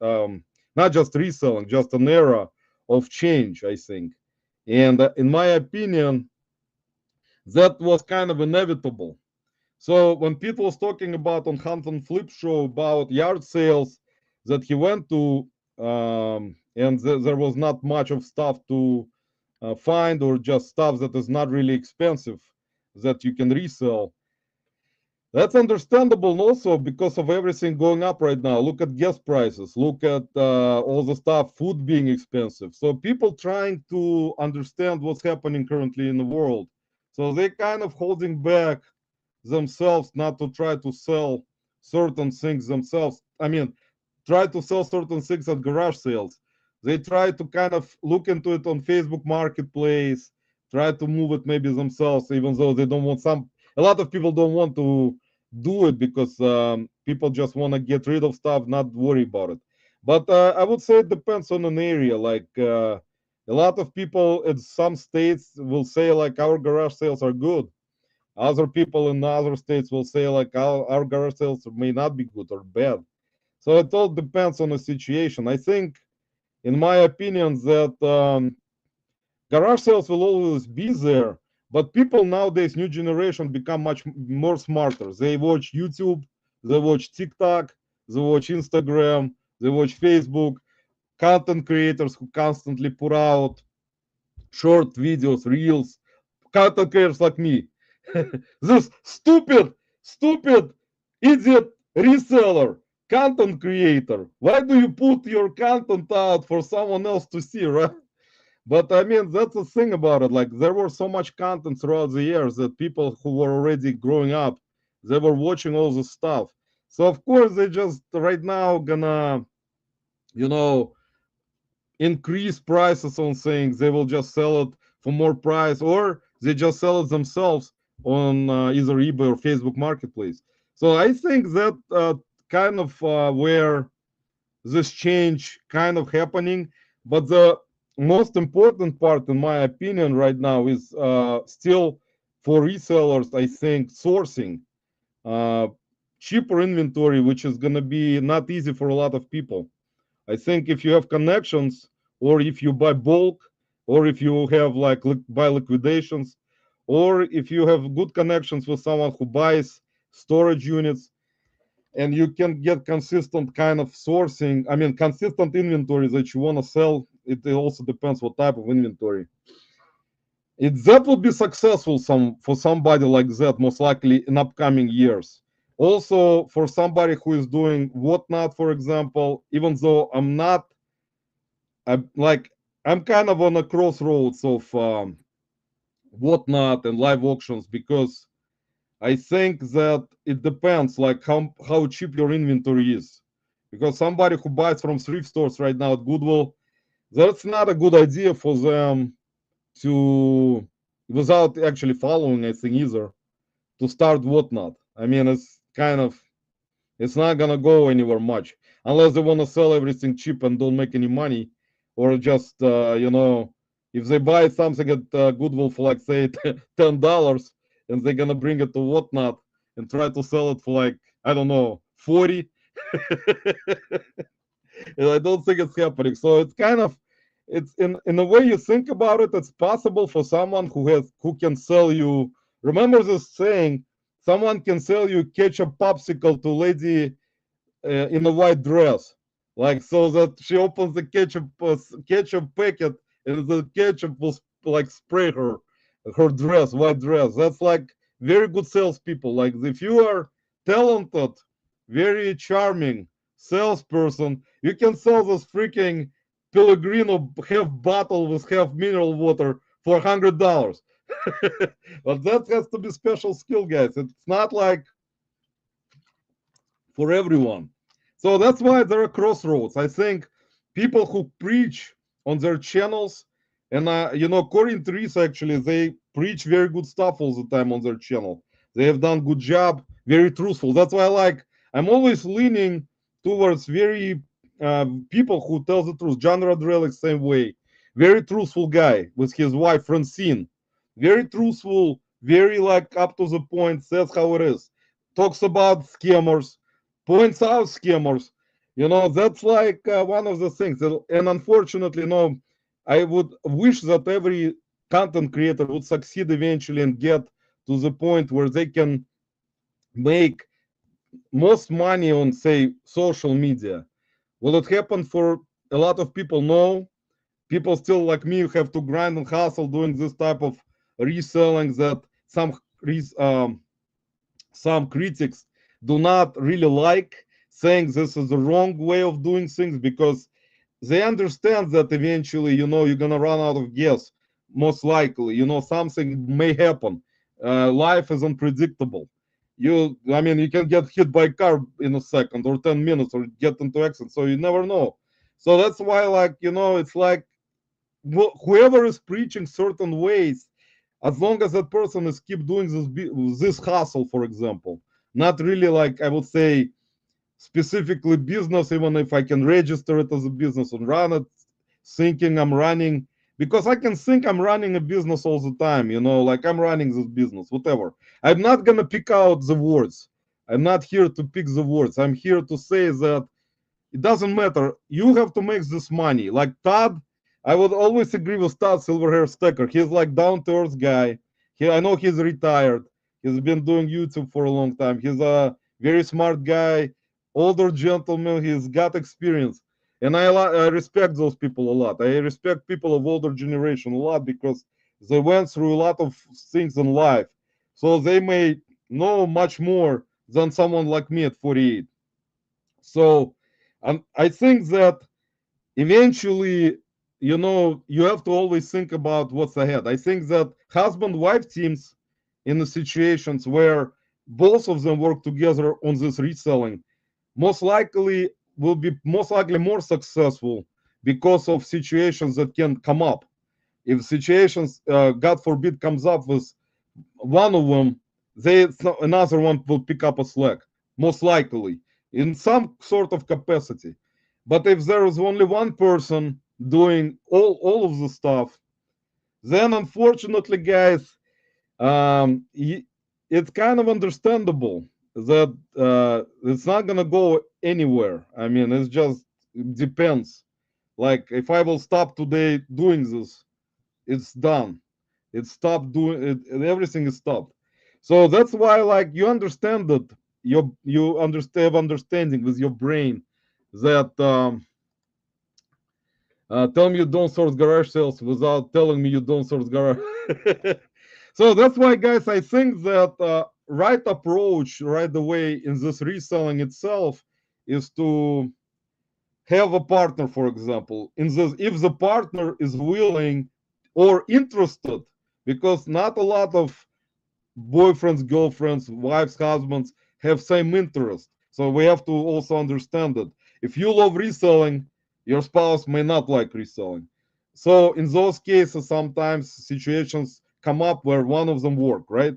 not just reselling, just an era of change, I think. And in my opinion, that was kind of inevitable. So when Pete was talking about on Hunt and Flip show about yard sales that he went to, and there was not much of stuff to find or just stuff that is not really expensive that you can resell. That's understandable also because of everything going up right now. Look at gas prices. Look at all the stuff, food being expensive. So people trying to understand what's happening currently in the world. So they kind of holding back themselves not to try to sell certain things themselves. I mean, try to sell certain things at garage sales. They try to kind of look into it on Facebook Marketplace, try to move it maybe themselves, even though they don't want some. A lot of people don't want to do it because people just want to get rid of stuff, not worry about it. But I would say it depends on an area. Like a lot of people in some states will say like our garage sales are good. Other people in other states will say like our garage sales may not be good or bad. So it all depends on the situation. I think, in my opinion, that garage sales will always be there, but people nowadays, new generation, become much more smarter. They watch YouTube, they watch TikTok, they watch Instagram, they watch Facebook, content creators who constantly put out short videos, reels, content creators like me. This stupid, idiot reseller, content creator. Why do you put your content out for someone else to see, right? But I mean, that's the thing about it. Like, there were so much content throughout the years that people who were already growing up, they were watching all the stuff. So of course they just right now gonna, you know, increase prices on things. They will just sell it for more price, or they just sell it themselves on either eBay or Facebook Marketplace. So I think that kind of where this change kind of happening. But the most important part, in my opinion, right now is still for resellers. I think sourcing uh, cheaper inventory, which is going to be not easy for a lot of people. I think if you have connections, or if you buy bulk, or if you have like buy liquidations, or if you have good connections with someone who buys storage units, and you can get consistent kind of sourcing. I mean, consistent inventory that you want to sell. It also depends what type of inventory. That would be successful for somebody like that, most likely in upcoming years. Also, for somebody who is doing whatnot, for example, even though I'm not, I'm kind of on a crossroads of whatnot and live auctions, because I think that it depends, like how cheap your inventory is. Because somebody who buys from thrift stores right now at Goodwill, that's not a good idea for them to, without actually following anything either, to start whatnot. I mean, it's not gonna go anywhere much unless they want to sell everything cheap and don't make any money, or just if they buy something at Goodwill for like say $10, and they're gonna bring it to whatnot and try to sell it for like, I don't know, 40. And I don't think it's happening. So it's kind of, it's in a way you think about it, it's possible for someone who can sell you. Remember this saying, someone can sell you ketchup popsicle to lady in a white dress, like, so that she opens the ketchup packet and the ketchup will like spray her dress, white dress. That's like very good salespeople. Like if you are talented, very charming salesperson, you can sell this freaking Pellegrino half bottle with half mineral water for $100. But that has to be special skill, guys. It's not like for everyone. So that's why there are crossroads. I think people who preach on their channels, and according to Reese, actually, they preach very good stuff all the time on their channel. They have done good job, very truthful. That's why I'm always leaning towards very people who tell the truth. John Rodrellick, same way, very truthful guy with his wife Francine, very truthful, very like up to the point, says how it is, talks about scammers, points out scammers. That's like one of the things. And unfortunately, I would wish that every content creator would succeed eventually and get to the point where they can make most money on, say, social media. Will it happen for a lot of people? No. People still like me have to grind and hustle doing this type of reselling that some critics do not really like, saying this is the wrong way of doing things, because they understand that eventually, you're gonna run out of gas, most likely. Something may happen. Life is unpredictable. You can get hit by a car in a second or 10 minutes, or get into accident, so you never know. So that's why, it's like whoever is preaching certain ways, as long as that person is keep doing this hustle, for example, not really, like, I would say, specifically business, even if I can register it as a business and run it thinking I'm running, because I can think I'm running a business all the time, like I'm running this business, whatever. I'm not gonna pick out the words. I'm not here to pick the words. I'm here to say that it doesn't matter. You have to make this money. Like Todd, I would always agree with Todd Silverhair Stacker. He's like down to earth guy. I know he's retired. He's been doing YouTube for a long time. He's a very smart guy, older gentleman. He's got experience, and I respect those people a lot. I respect people of older generation a lot, because they went through a lot of things in life, so they may know much more than someone like me at 48. So I think that eventually, you have to always think about what's ahead. I think that husband-wife teams, in the situations where both of them work together on this reselling, will be most likely more successful, because of situations that can come up. If situations, God forbid, comes up with one of them, another one will pick up a slack, most likely, in some sort of capacity. But if there is only one person doing all of the stuff, then unfortunately, guys, it's kind of understandable that it's not gonna go anywhere. I mean, it depends. Like if I will stop today doing this, it's done. It's stopped doing it. Everything is stopped. So that's why, like, you understand that you understand understanding with your brain that tell me you don't source garage sales without telling me you don't source garage. So that's why, guys, I think that right approach right away in this reselling itself is to have a partner, for example, in this, if the partner is willing or interested, because not a lot of boyfriends, girlfriends, wives, husbands have same interest. So we have to also understand that if you love reselling, your spouse may not like reselling. So in those cases, sometimes situations come up where one of them work, right?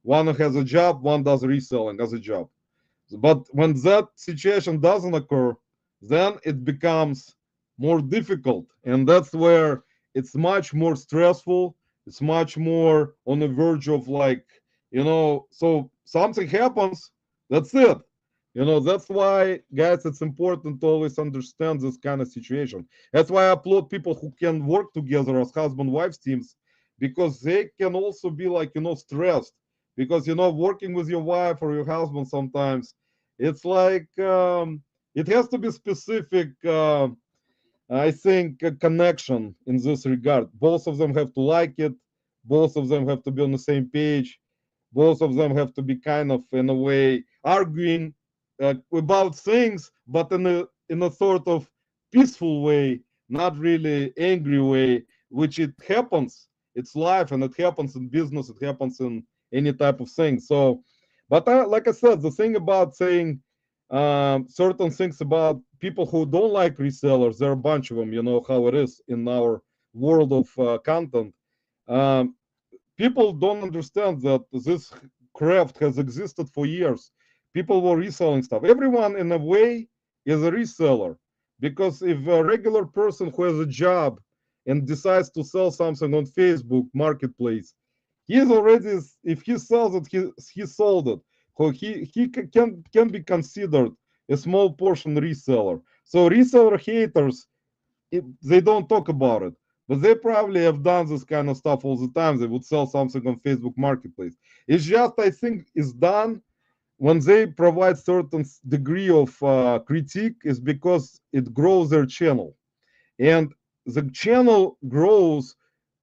One has a job, one does reselling as a job. But when that situation doesn't occur, then it becomes more difficult. And that's where it's much more stressful. It's much more on the verge of like, so something happens, that's it. That's why, guys, it's important to always understand this kind of situation. That's why I applaud people who can work together as husband-wife teams, because they can also be like, stressed. Because, working with your wife or your husband sometimes, it's like it has to be specific, I think, a connection in this regard. Both of them have to like it. Both of them have to be on the same page. Both of them have to be kind of, in a way, arguing about things, but in a sort of peaceful way, not really angry way, which it happens. It's life, and it happens in business. It happens in any type of thing. So, but like I said, the thing about saying certain things about people who don't like resellers, there are a bunch of them. You know how it is in our world of content. Um, People don't understand that this craft has existed for years. People were reselling stuff. Everyone, in a way, is a reseller, because if a regular person who has a job and decides to sell something on Facebook Marketplace, he's already, if he sells it, he sold it. So he can be considered a small portion reseller. So reseller haters, they don't talk about it, but they probably have done this kind of stuff all the time. They would sell something on Facebook Marketplace. It's just, I think, it's done when they provide certain degree of critique, is because it grows their channel. And the channel grows,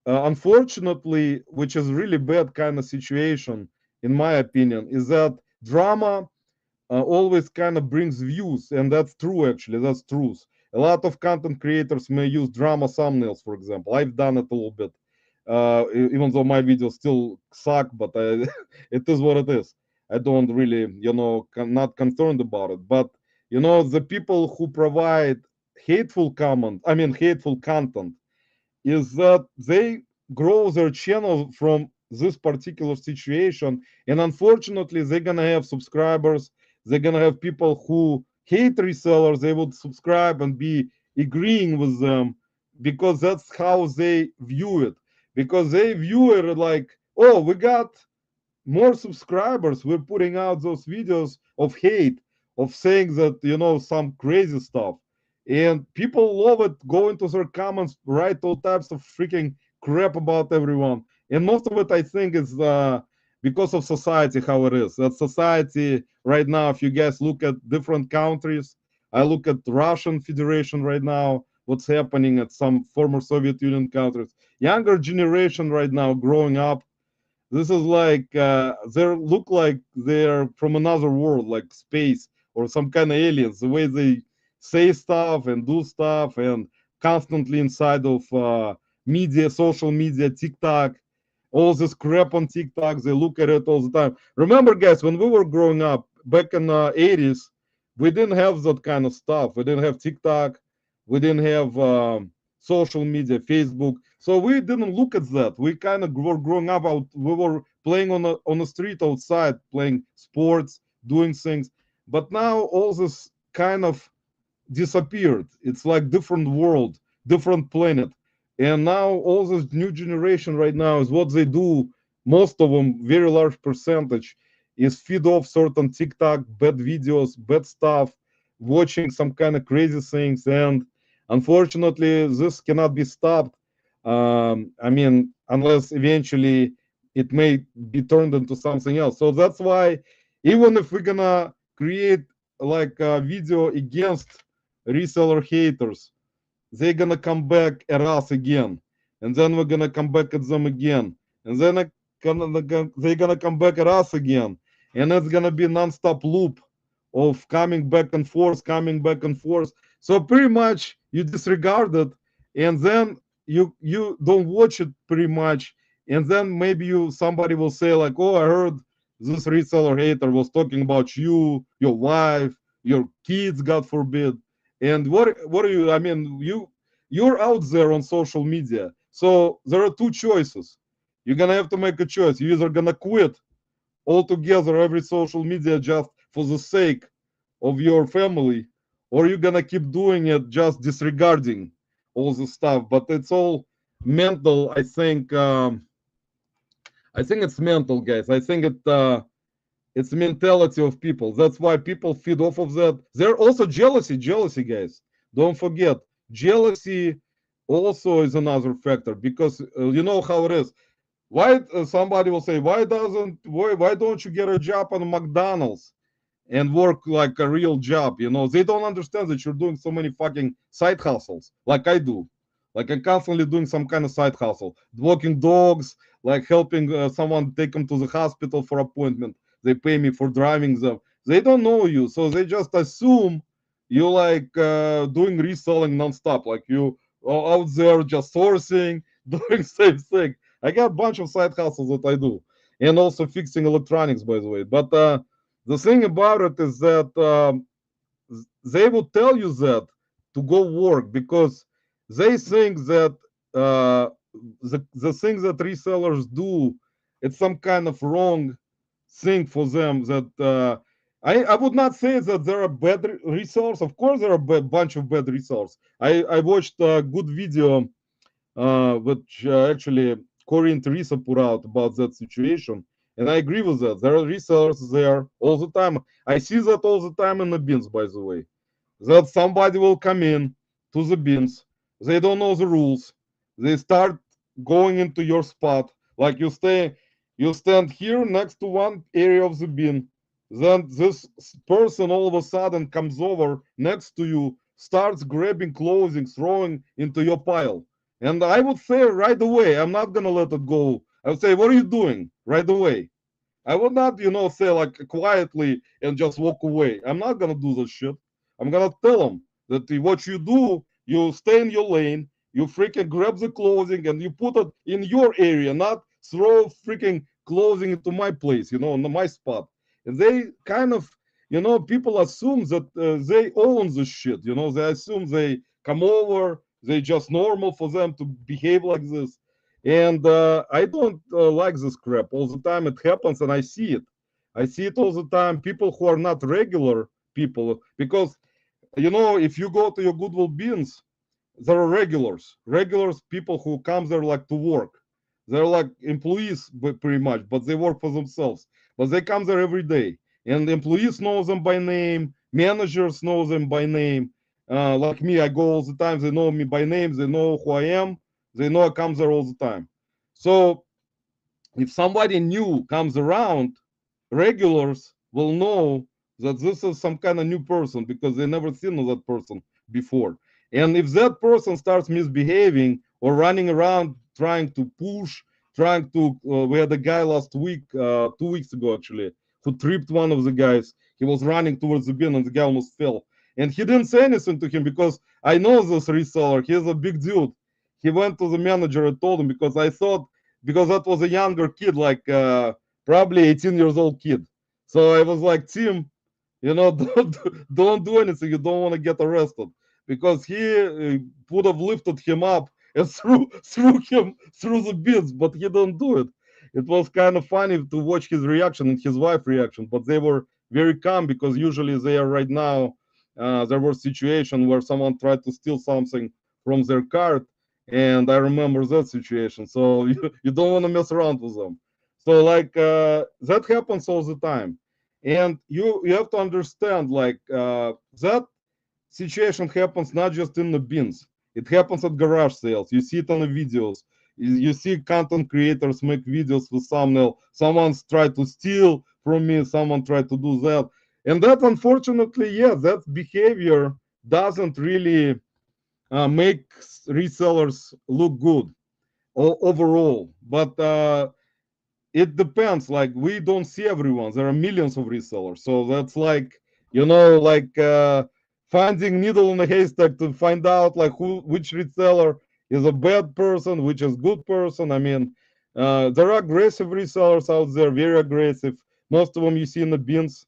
unfortunately, which is really bad kind of situation, in my opinion, is that drama always kind of brings views, and that's true. Actually, that's truth. A lot of content creators may use drama thumbnails, for example. I've done it a little bit, even though my videos still suck, but it is what it is. I don't really, not concerned about it. But the people who provide hateful content, is that they grow their channel from this particular situation, and unfortunately they're gonna have subscribers, they're gonna have people who hate resellers, they would subscribe and be agreeing with them, because that's how they view it. Because they view it like, oh, we got more subscribers, we're putting out those videos of hate, of saying that, some crazy stuff, and people love it, go into their comments, write all types of freaking crap about everyone. And most of it, I think, is because of society, how it is. That society right now, if you guys look at different countries, I look at Russian Federation right now, what's happening at some former Soviet Union countries, younger generation right now growing up, this is like they look like they're from another world, like space or some kind of aliens. The way they say stuff and do stuff, and constantly inside of media, social media, TikTok, all this crap on TikTok. They look at it all the time. Remember, guys, when we were growing up back in the 80s, we didn't have that kind of stuff. We didn't have TikTok. We didn't have social media, Facebook. So we didn't look at that. We kind of were growing up out. We were playing on the street outside, playing sports, doing things. But now all this kind of disappeared. It's like different world, different planet. And now all this new generation right now is what they do. Most of them, very large percentage, is feed off certain TikTok, bad videos, bad stuff, watching some kind of crazy things. And unfortunately, this cannot be stopped. Unless eventually it may be turned into something else. So that's why, even if we're gonna create like a video against reseller haters, they're gonna come back at us again, and then we're gonna come back at them again, and then they're gonna come back at us again, and it's gonna be non-stop loop of coming back and forth, coming back and forth. So pretty much you disregard it, and then you don't watch it pretty much, and then maybe somebody will say like, oh, I heard this reseller hater was talking about you, your wife, your kids, God forbid. And what are you? I mean, you're out there on social media, so there are two choices. You're gonna have to make a choice. You're either gonna quit altogether every social media just for the sake of your family, or you're gonna keep doing it just disregarding all the stuff. But it's all mental. I think. I think it's mental, guys. I think it's mentality of people. That's why people feed off of that. There also jealousy, guys. Don't forget, jealousy also is another factor, because you know how it is. Why somebody will say, why don't you get a job on McDonald's and work like a real job? You know, they don't understand that you're doing so many fucking side hustles like I do. Like I'm constantly doing some kind of side hustle, walking dogs, like helping someone take them to the hospital for appointment. They pay me for driving them. They don't know you, so they just assume you like doing reselling nonstop, like you are out there just sourcing, doing same thing. I got a bunch of side hustles that I do, and also fixing electronics, by the way. But the thing about it is that they will tell you that to go work, because they think that the things that resellers do, it's some kind of wrong thing for them. That I would not say that there are bad resellers. Of course, there are a bunch of bad resellers. I watched a good video which actually Corey and Teresa put out about that situation. And I agree with that. There are resellers there all the time. I see that all the time in the bins, by the way. That somebody will come in to the bins. They don't know the rules. They start going into your spot. Like you stand here next to one area of the bin. Then this person all of a sudden comes over next to you, starts grabbing clothing, throwing into your pile. And I would say right away, I'm not gonna let it go. I would say, what are you doing? Right away. I would not, say like quietly and just walk away. I'm not gonna do this shit. I'm gonna tell them that what you do, you stay in your lane, you freaking grab the clothing and you put it in your area, not throw freaking clothing into my place, in my spot. And they kind of, people assume that they own this shit. They assume they come over, they just normal for them to behave like this. And I don't like this crap all the time. It happens, and I see it. I see it all the time. People who are not regular people, because if you go to your Goodwill bins, there are regulars people who come there like to work. They're like employees pretty much, but they work for themselves. But they come there every day, and the employees know them by name. Managers know them by name. Like me, I go all the time. They know me by name. They know who I am. They know I come there all the time. So if somebody new comes around, regulars will know that this is some kind of new person, because they never seen that person before. And if that person starts misbehaving or running around trying to push, trying to, we had a guy last week, 2 weeks ago actually, who tripped one of the guys. He was running towards the bin and the guy almost fell. And he didn't say anything to him, because I know this reseller. He's a big dude. He went to the manager and told him, because I thought, because that was a younger kid, like probably 18 years old kid. So I was like, Tim, don't do anything. You don't want to get arrested, because he would have lifted him up and threw him through the bins, but he didn't do it. It was kind of funny to watch his reaction and his wife's reaction, but they were very calm, because usually they are right now. There was a situation where someone tried to steal something from their cart, and I remember that situation. So you don't want to mess around with them. So like that happens all the time, and you have to understand, like that situation happens not just in the bins. It happens at garage sales. You see it on the videos. You see content creators make videos with thumbnail. Someone's tried to steal from me. Someone tried to do that, and that, unfortunately, yeah, that behavior doesn't really make resellers look good overall. But it depends. Like we don't see everyone. There are millions of resellers, so that's like, you know, like finding needle in a haystack to find out like which reseller is a bad person, which is good person. I mean, there are aggressive resellers out there, very aggressive. Most of them you see in the bins,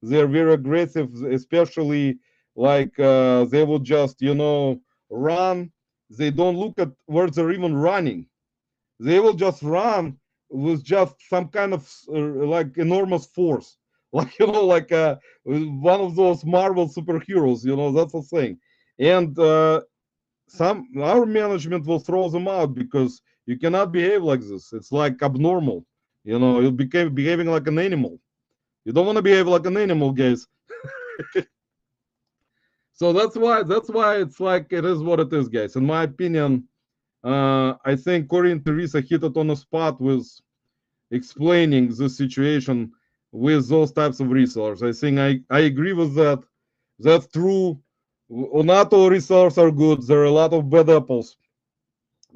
they're very aggressive, especially like they will just, you know, run. They don't look at where they're even running. They will just run with just some kind of like enormous force, like, you know, like one of those Marvel superheroes, you know, that's the thing. And some our management will throw them out because you cannot behave like this. It's like abnormal, you know. You became behaving like an animal. You don't want to behave like an animal, guys. So that's why it's like it is what it is, guys. In my opinion, I think Corey and Teresa hit it on the spot with explaining the situation with those types of resellers. I think I agree with that. That's true. Not all resellers are good. There are a lot of bad apples,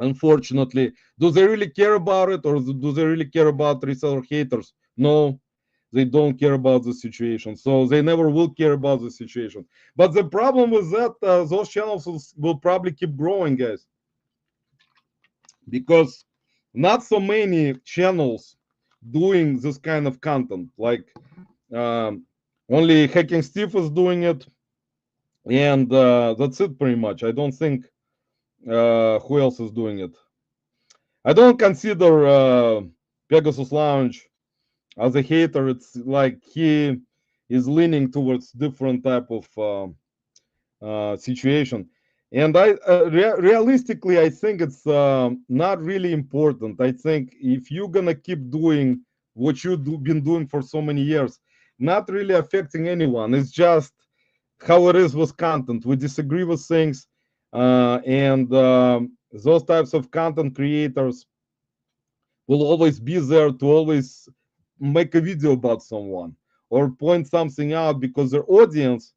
unfortunately. Do they really care about it, or do they really care about reseller haters? No, they don't care about the situation. So they never will care about the situation. But the problem with that, those channels will probably keep growing, guys, because not so many channels doing this kind of content. Like only Hacking Steve is doing it, and that's it pretty much. I don't think who else is doing it. I don't consider Pegasus Lounge as a hater. It's like he is leaning towards different type of situation. And realistically, I think it's not really important. I think if you're gonna keep doing what you've been doing for so many years, not really affecting anyone. It's just how it is with content. We disagree with things, and those types of content creators will always be there to always make a video about someone or point something out because their audience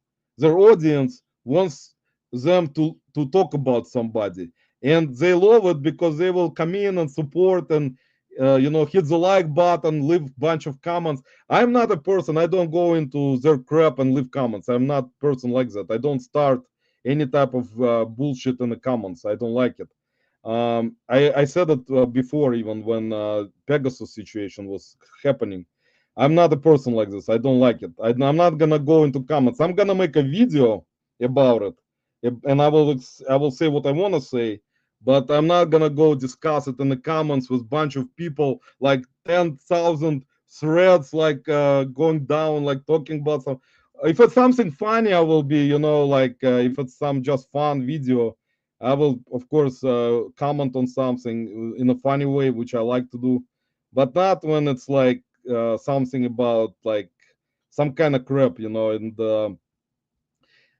wants them to talk about somebody, and they love it because they will come in and support and you know, hit the like button, leave a bunch of comments. I'm not a person, I don't go into their crap and leave comments. I'm not a person like that. I don't start any type of bullshit in the comments. I don't like it. I said it before, even when Pegasus situation was happening. I'm not a person like this. I don't like it. I'm not gonna go into comments. I'm gonna make a video about it, and I will say what I want to say, but I'm not gonna go discuss it in the comments with a bunch of people, like 10,000 threads, like going down, like talking about some. If it's something funny, I will be, you know, like if it's some just fun video, I will, of course, comment on something in a funny way, which I like to do, but not when it's like something about like some kind of crap, you know.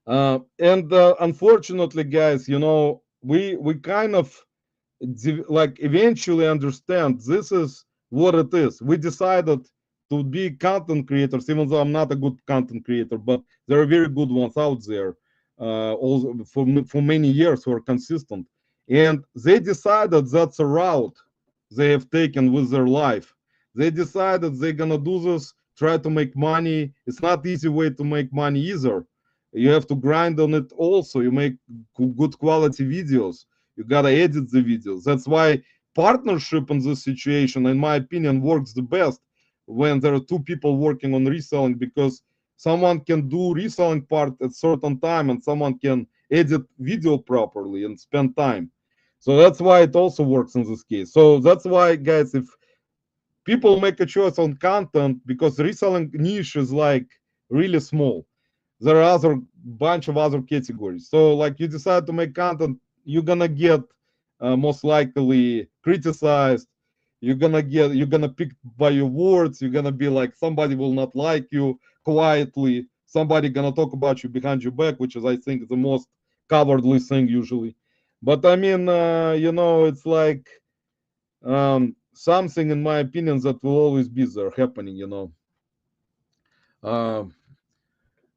And unfortunately, guys, you know, we kind of like eventually understand this is what it is. We decided to be content creators, even though I'm not a good content creator, but there are very good ones out there, also for many years who are consistent, and they decided that's a route they have taken with their life. They decided they're gonna do this, try to make money. It's not easy way to make money either. You have to grind on it also. You make good quality videos. You gotta edit the videos. That's why partnership in this situation, in my opinion, works the best when there are two people working on reselling, because someone can do reselling part at certain time and someone can edit video properly and spend time. So that's why it also works in this case. So that's why, guys, if people make a choice on content, because reselling niche is like really small, there are other bunch of other categories. So like you decide to make content, you're gonna get most likely criticized. You're gonna pick by your words. You're gonna be like, somebody will not like you quietly. Somebody gonna talk about you behind your back, which is, I think, the most cowardly thing usually. But I mean, you know, it's like something, in my opinion, that will always be there happening, you know.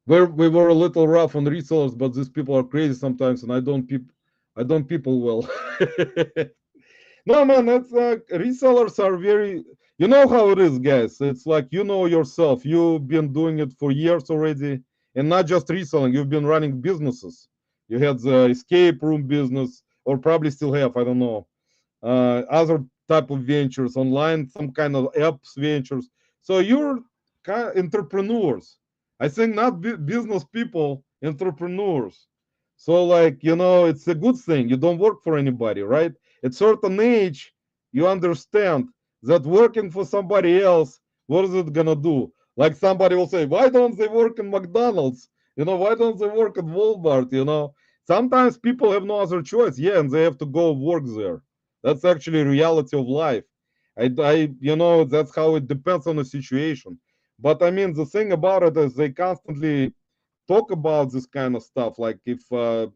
We were a little rough on resellers, but these people are crazy sometimes, and I don't people well. No, man, that's resellers are very. you know how it is, guys. It's like, you know yourself. You've been doing it for years already, and not just reselling. You've been running businesses. You had the escape room business, or probably still have. I don't know. Other type of ventures, online, some kind of apps ventures. So you're kind of entrepreneurs. I think not business people, entrepreneurs. So like, you know, it's a good thing. You don't work for anybody, right? At certain age, you understand that working for somebody else, what is it gonna do? Like somebody will say, why don't they work in McDonald's? You know, why don't they work at Walmart? You know, sometimes people have no other choice. Yeah, and they have to go work there. That's actually reality of life. You know, that's how it depends on the situation. But I mean, the thing about it is they constantly talk about this kind of stuff. Like if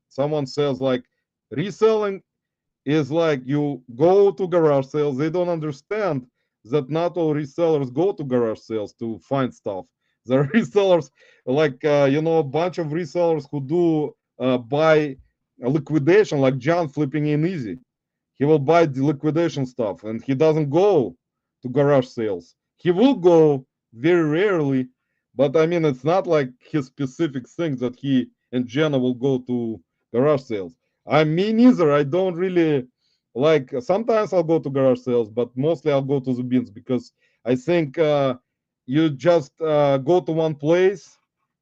someone says like reselling is like you go to garage sales, they don't understand that not all resellers go to garage sales to find stuff. The resellers, like you know, a bunch of resellers who do buy liquidation, like John flipping in easy. He will buy the liquidation stuff, and he doesn't go to garage sales. He will go very rarely, but I mean, it's not like his specific things that he and Jenna will go to garage sales. I mean, neither. I don't really like. Sometimes I'll go to garage sales, but mostly I'll go to the bins because I think you just go to one place.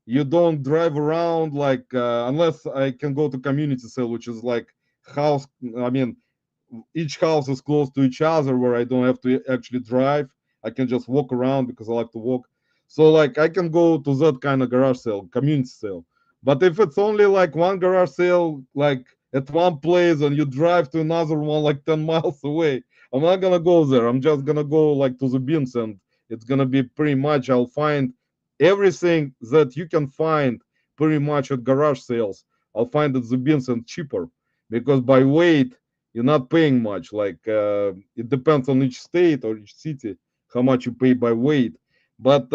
You don't drive around like unless I can go to community sale, which is like house. I mean, each house is close to each other where I don't have to actually drive. I can just walk around because I like to walk. So like I can go to that kind of garage sale, community sale. But if it's only like one garage sale, like at one place, and you drive to another one like 10 miles away, I'm not gonna go there. I'm just gonna go like to the bins, and it's gonna be pretty much I'll find everything that you can find pretty much at garage sales. I'll find at the bins and cheaper because by weight you're not paying much. Like it depends on each state or each city how much you pay by weight. But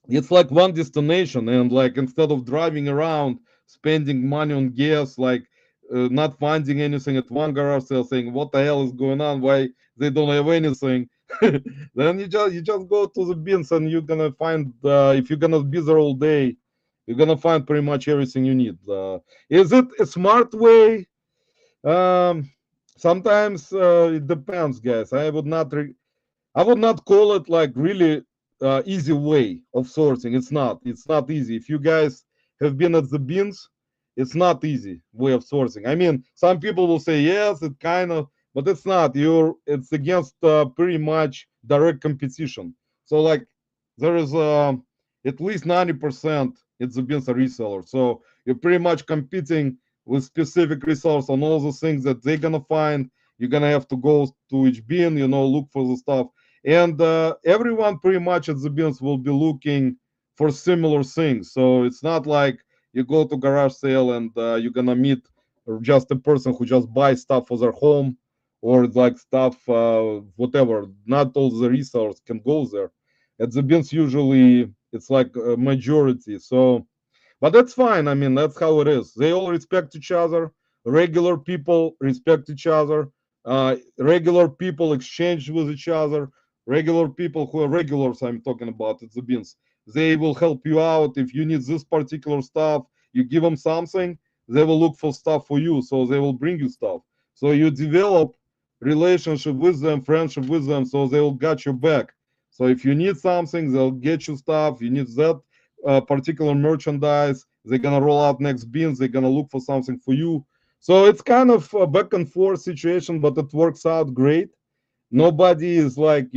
it's like one destination, and like instead of driving around, spending money on gas, like not finding anything at one garage sale, saying what the hell is going on? Why they don't have anything? Then you just go to the bins, and you're gonna find if you're gonna be there all day, you're gonna find pretty much everything you need. Is it a smart way? Um, Sometimes it depends, guys. I would not call it like really easy way of sourcing. It's not. It's not easy. If you guys have been at the bins, it's not easy way of sourcing. I mean, some people will say yes, it kind of, but it's not. It's against pretty much direct competition. So like there is at least 90% it's the bins are resellers. So you're pretty much competing with specific resellers on all the things that they're gonna find. You're gonna have to go to each bin, you know, look for the stuff, and everyone pretty much at the bins will be looking for similar things. So it's not like you go to garage sale and you're gonna meet just a person who just buys stuff for their home or like stuff whatever. Not all the resellers can go there. At the bins usually it's like a majority. So but that's fine. I mean, that's how it is. They all respect each other. Regular people respect each other. Regular people exchange with each other. Regular people who are regulars, I'm talking about, it's the beans. They will help you out if you need this particular stuff. You give them something, they will look for stuff for you, so they will bring you stuff. So you develop relationship with them, friendship with them, so they will got your back. So if you need something, they'll get you stuff. You need that particular merchandise. They're gonna roll out next bins. They're gonna look for something for you. So it's kind of a back and forth situation, but it works out great. Nobody is like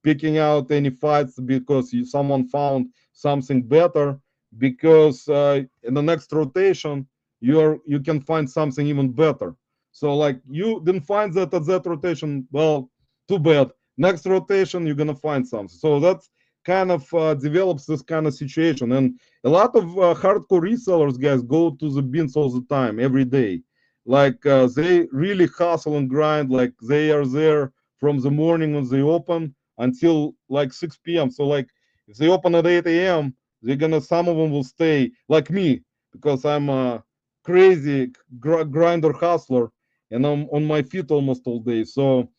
picking out any fights because someone found something better. Because in the next rotation, you can find something even better. So like you didn't find that at that rotation, well, too bad. Next rotation, you're gonna find something. So that's kind of develops this kind of situation. And a lot of hardcore resellers, guys, go to the bins all the time, every day. Like they really hustle and grind. Like they are there from the morning when they open until like 6 p.m. So like if they open at 8 a.m., they're gonna some of them will stay like me because I'm a crazy grinder hustler and I'm on my feet almost all day. So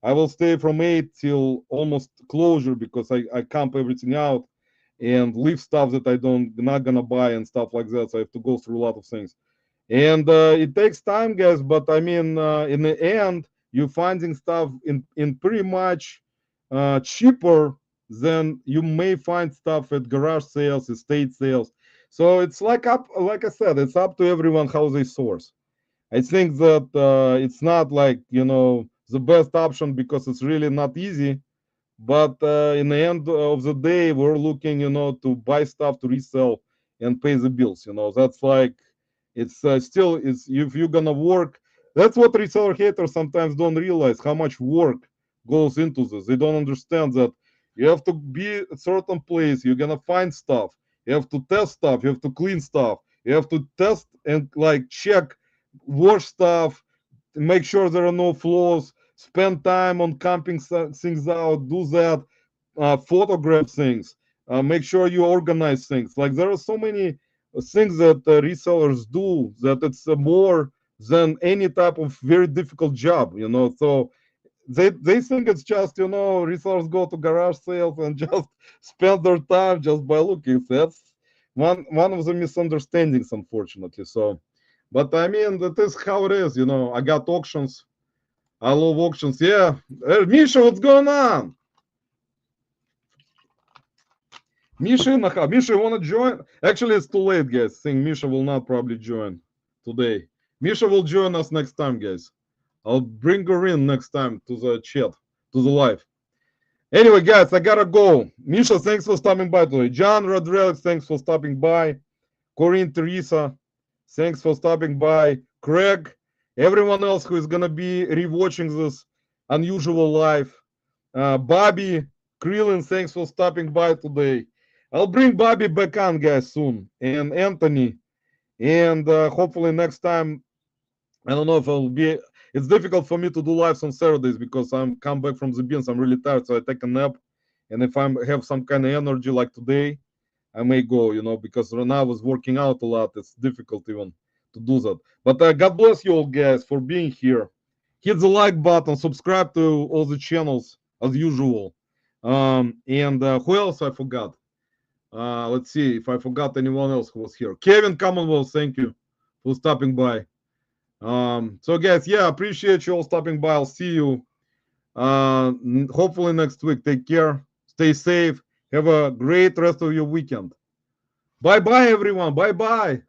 I will stay from 8 till almost closure because I camp everything out and leave stuff that I don't not gonna buy and stuff like that. So I have to go through a lot of things. And it takes time, guys, but I mean, in the end, you're finding stuff in pretty much cheaper than you may find stuff at garage sales, estate sales. So it's like I said, it's up to everyone how they source. I think that it's not like, you know, the best option because it's really not easy. But in the end of the day, we're looking, you know, to buy stuff to resell and pay the bills. You know, that's like it's still it's if you're gonna work. That's what reseller haters sometimes don't realize how much work goes into this. They don't understand that you have to be a certain place. You're gonna find stuff. You have to test stuff. You have to clean stuff. You have to test and like check, wash stuff, make sure there are no flaws, spend time on camping things out, do that, photograph things, make sure you organize things. Like there are so many things that resellers do that it's more than any type of very difficult job, you know. So they think it's just, you know, resellers go to garage sales and just spend their time just by looking. That's one of the misunderstandings, unfortunately. So, but I mean, that is how it is, you know. I got auctions. I love auctions. Yeah. Hey, Misha, what's going on? Misha, Misha, you want to join? Actually, it's too late, guys. I think Misha will not probably join today. Misha will join us next time, guys. I'll bring her in next time to the chat, to the live. Anyway, guys, I gotta go. Misha, thanks for stopping by today. John Rodriguez, thanks for stopping by. Corinne, Teresa, thanks for stopping by. Craig, everyone else who is gonna be rewatching this unusual live. Bobby, Krillin, thanks for stopping by today. I'll bring Bobby back on, guys, soon, and Anthony, and hopefully next time. I don't know if I'll be. It's difficult for me to do lives on Saturdays because I'm come back from the beans. I'm really tired, so I take a nap. And if I have some kind of energy like today, I may go. You know, because right now I was working out a lot. It's difficult even to do that. But God bless you all, guys, for being here. Hit the like button, subscribe to all the channels as usual. And who else I forgot? Let's see if I forgot anyone else who was here. Kevin Commonwealth, thank you for stopping by. So guys, yeah, appreciate you all stopping by. I'll see you hopefully next week. Take care, stay safe, have a great rest of your weekend. Bye bye everyone, bye bye.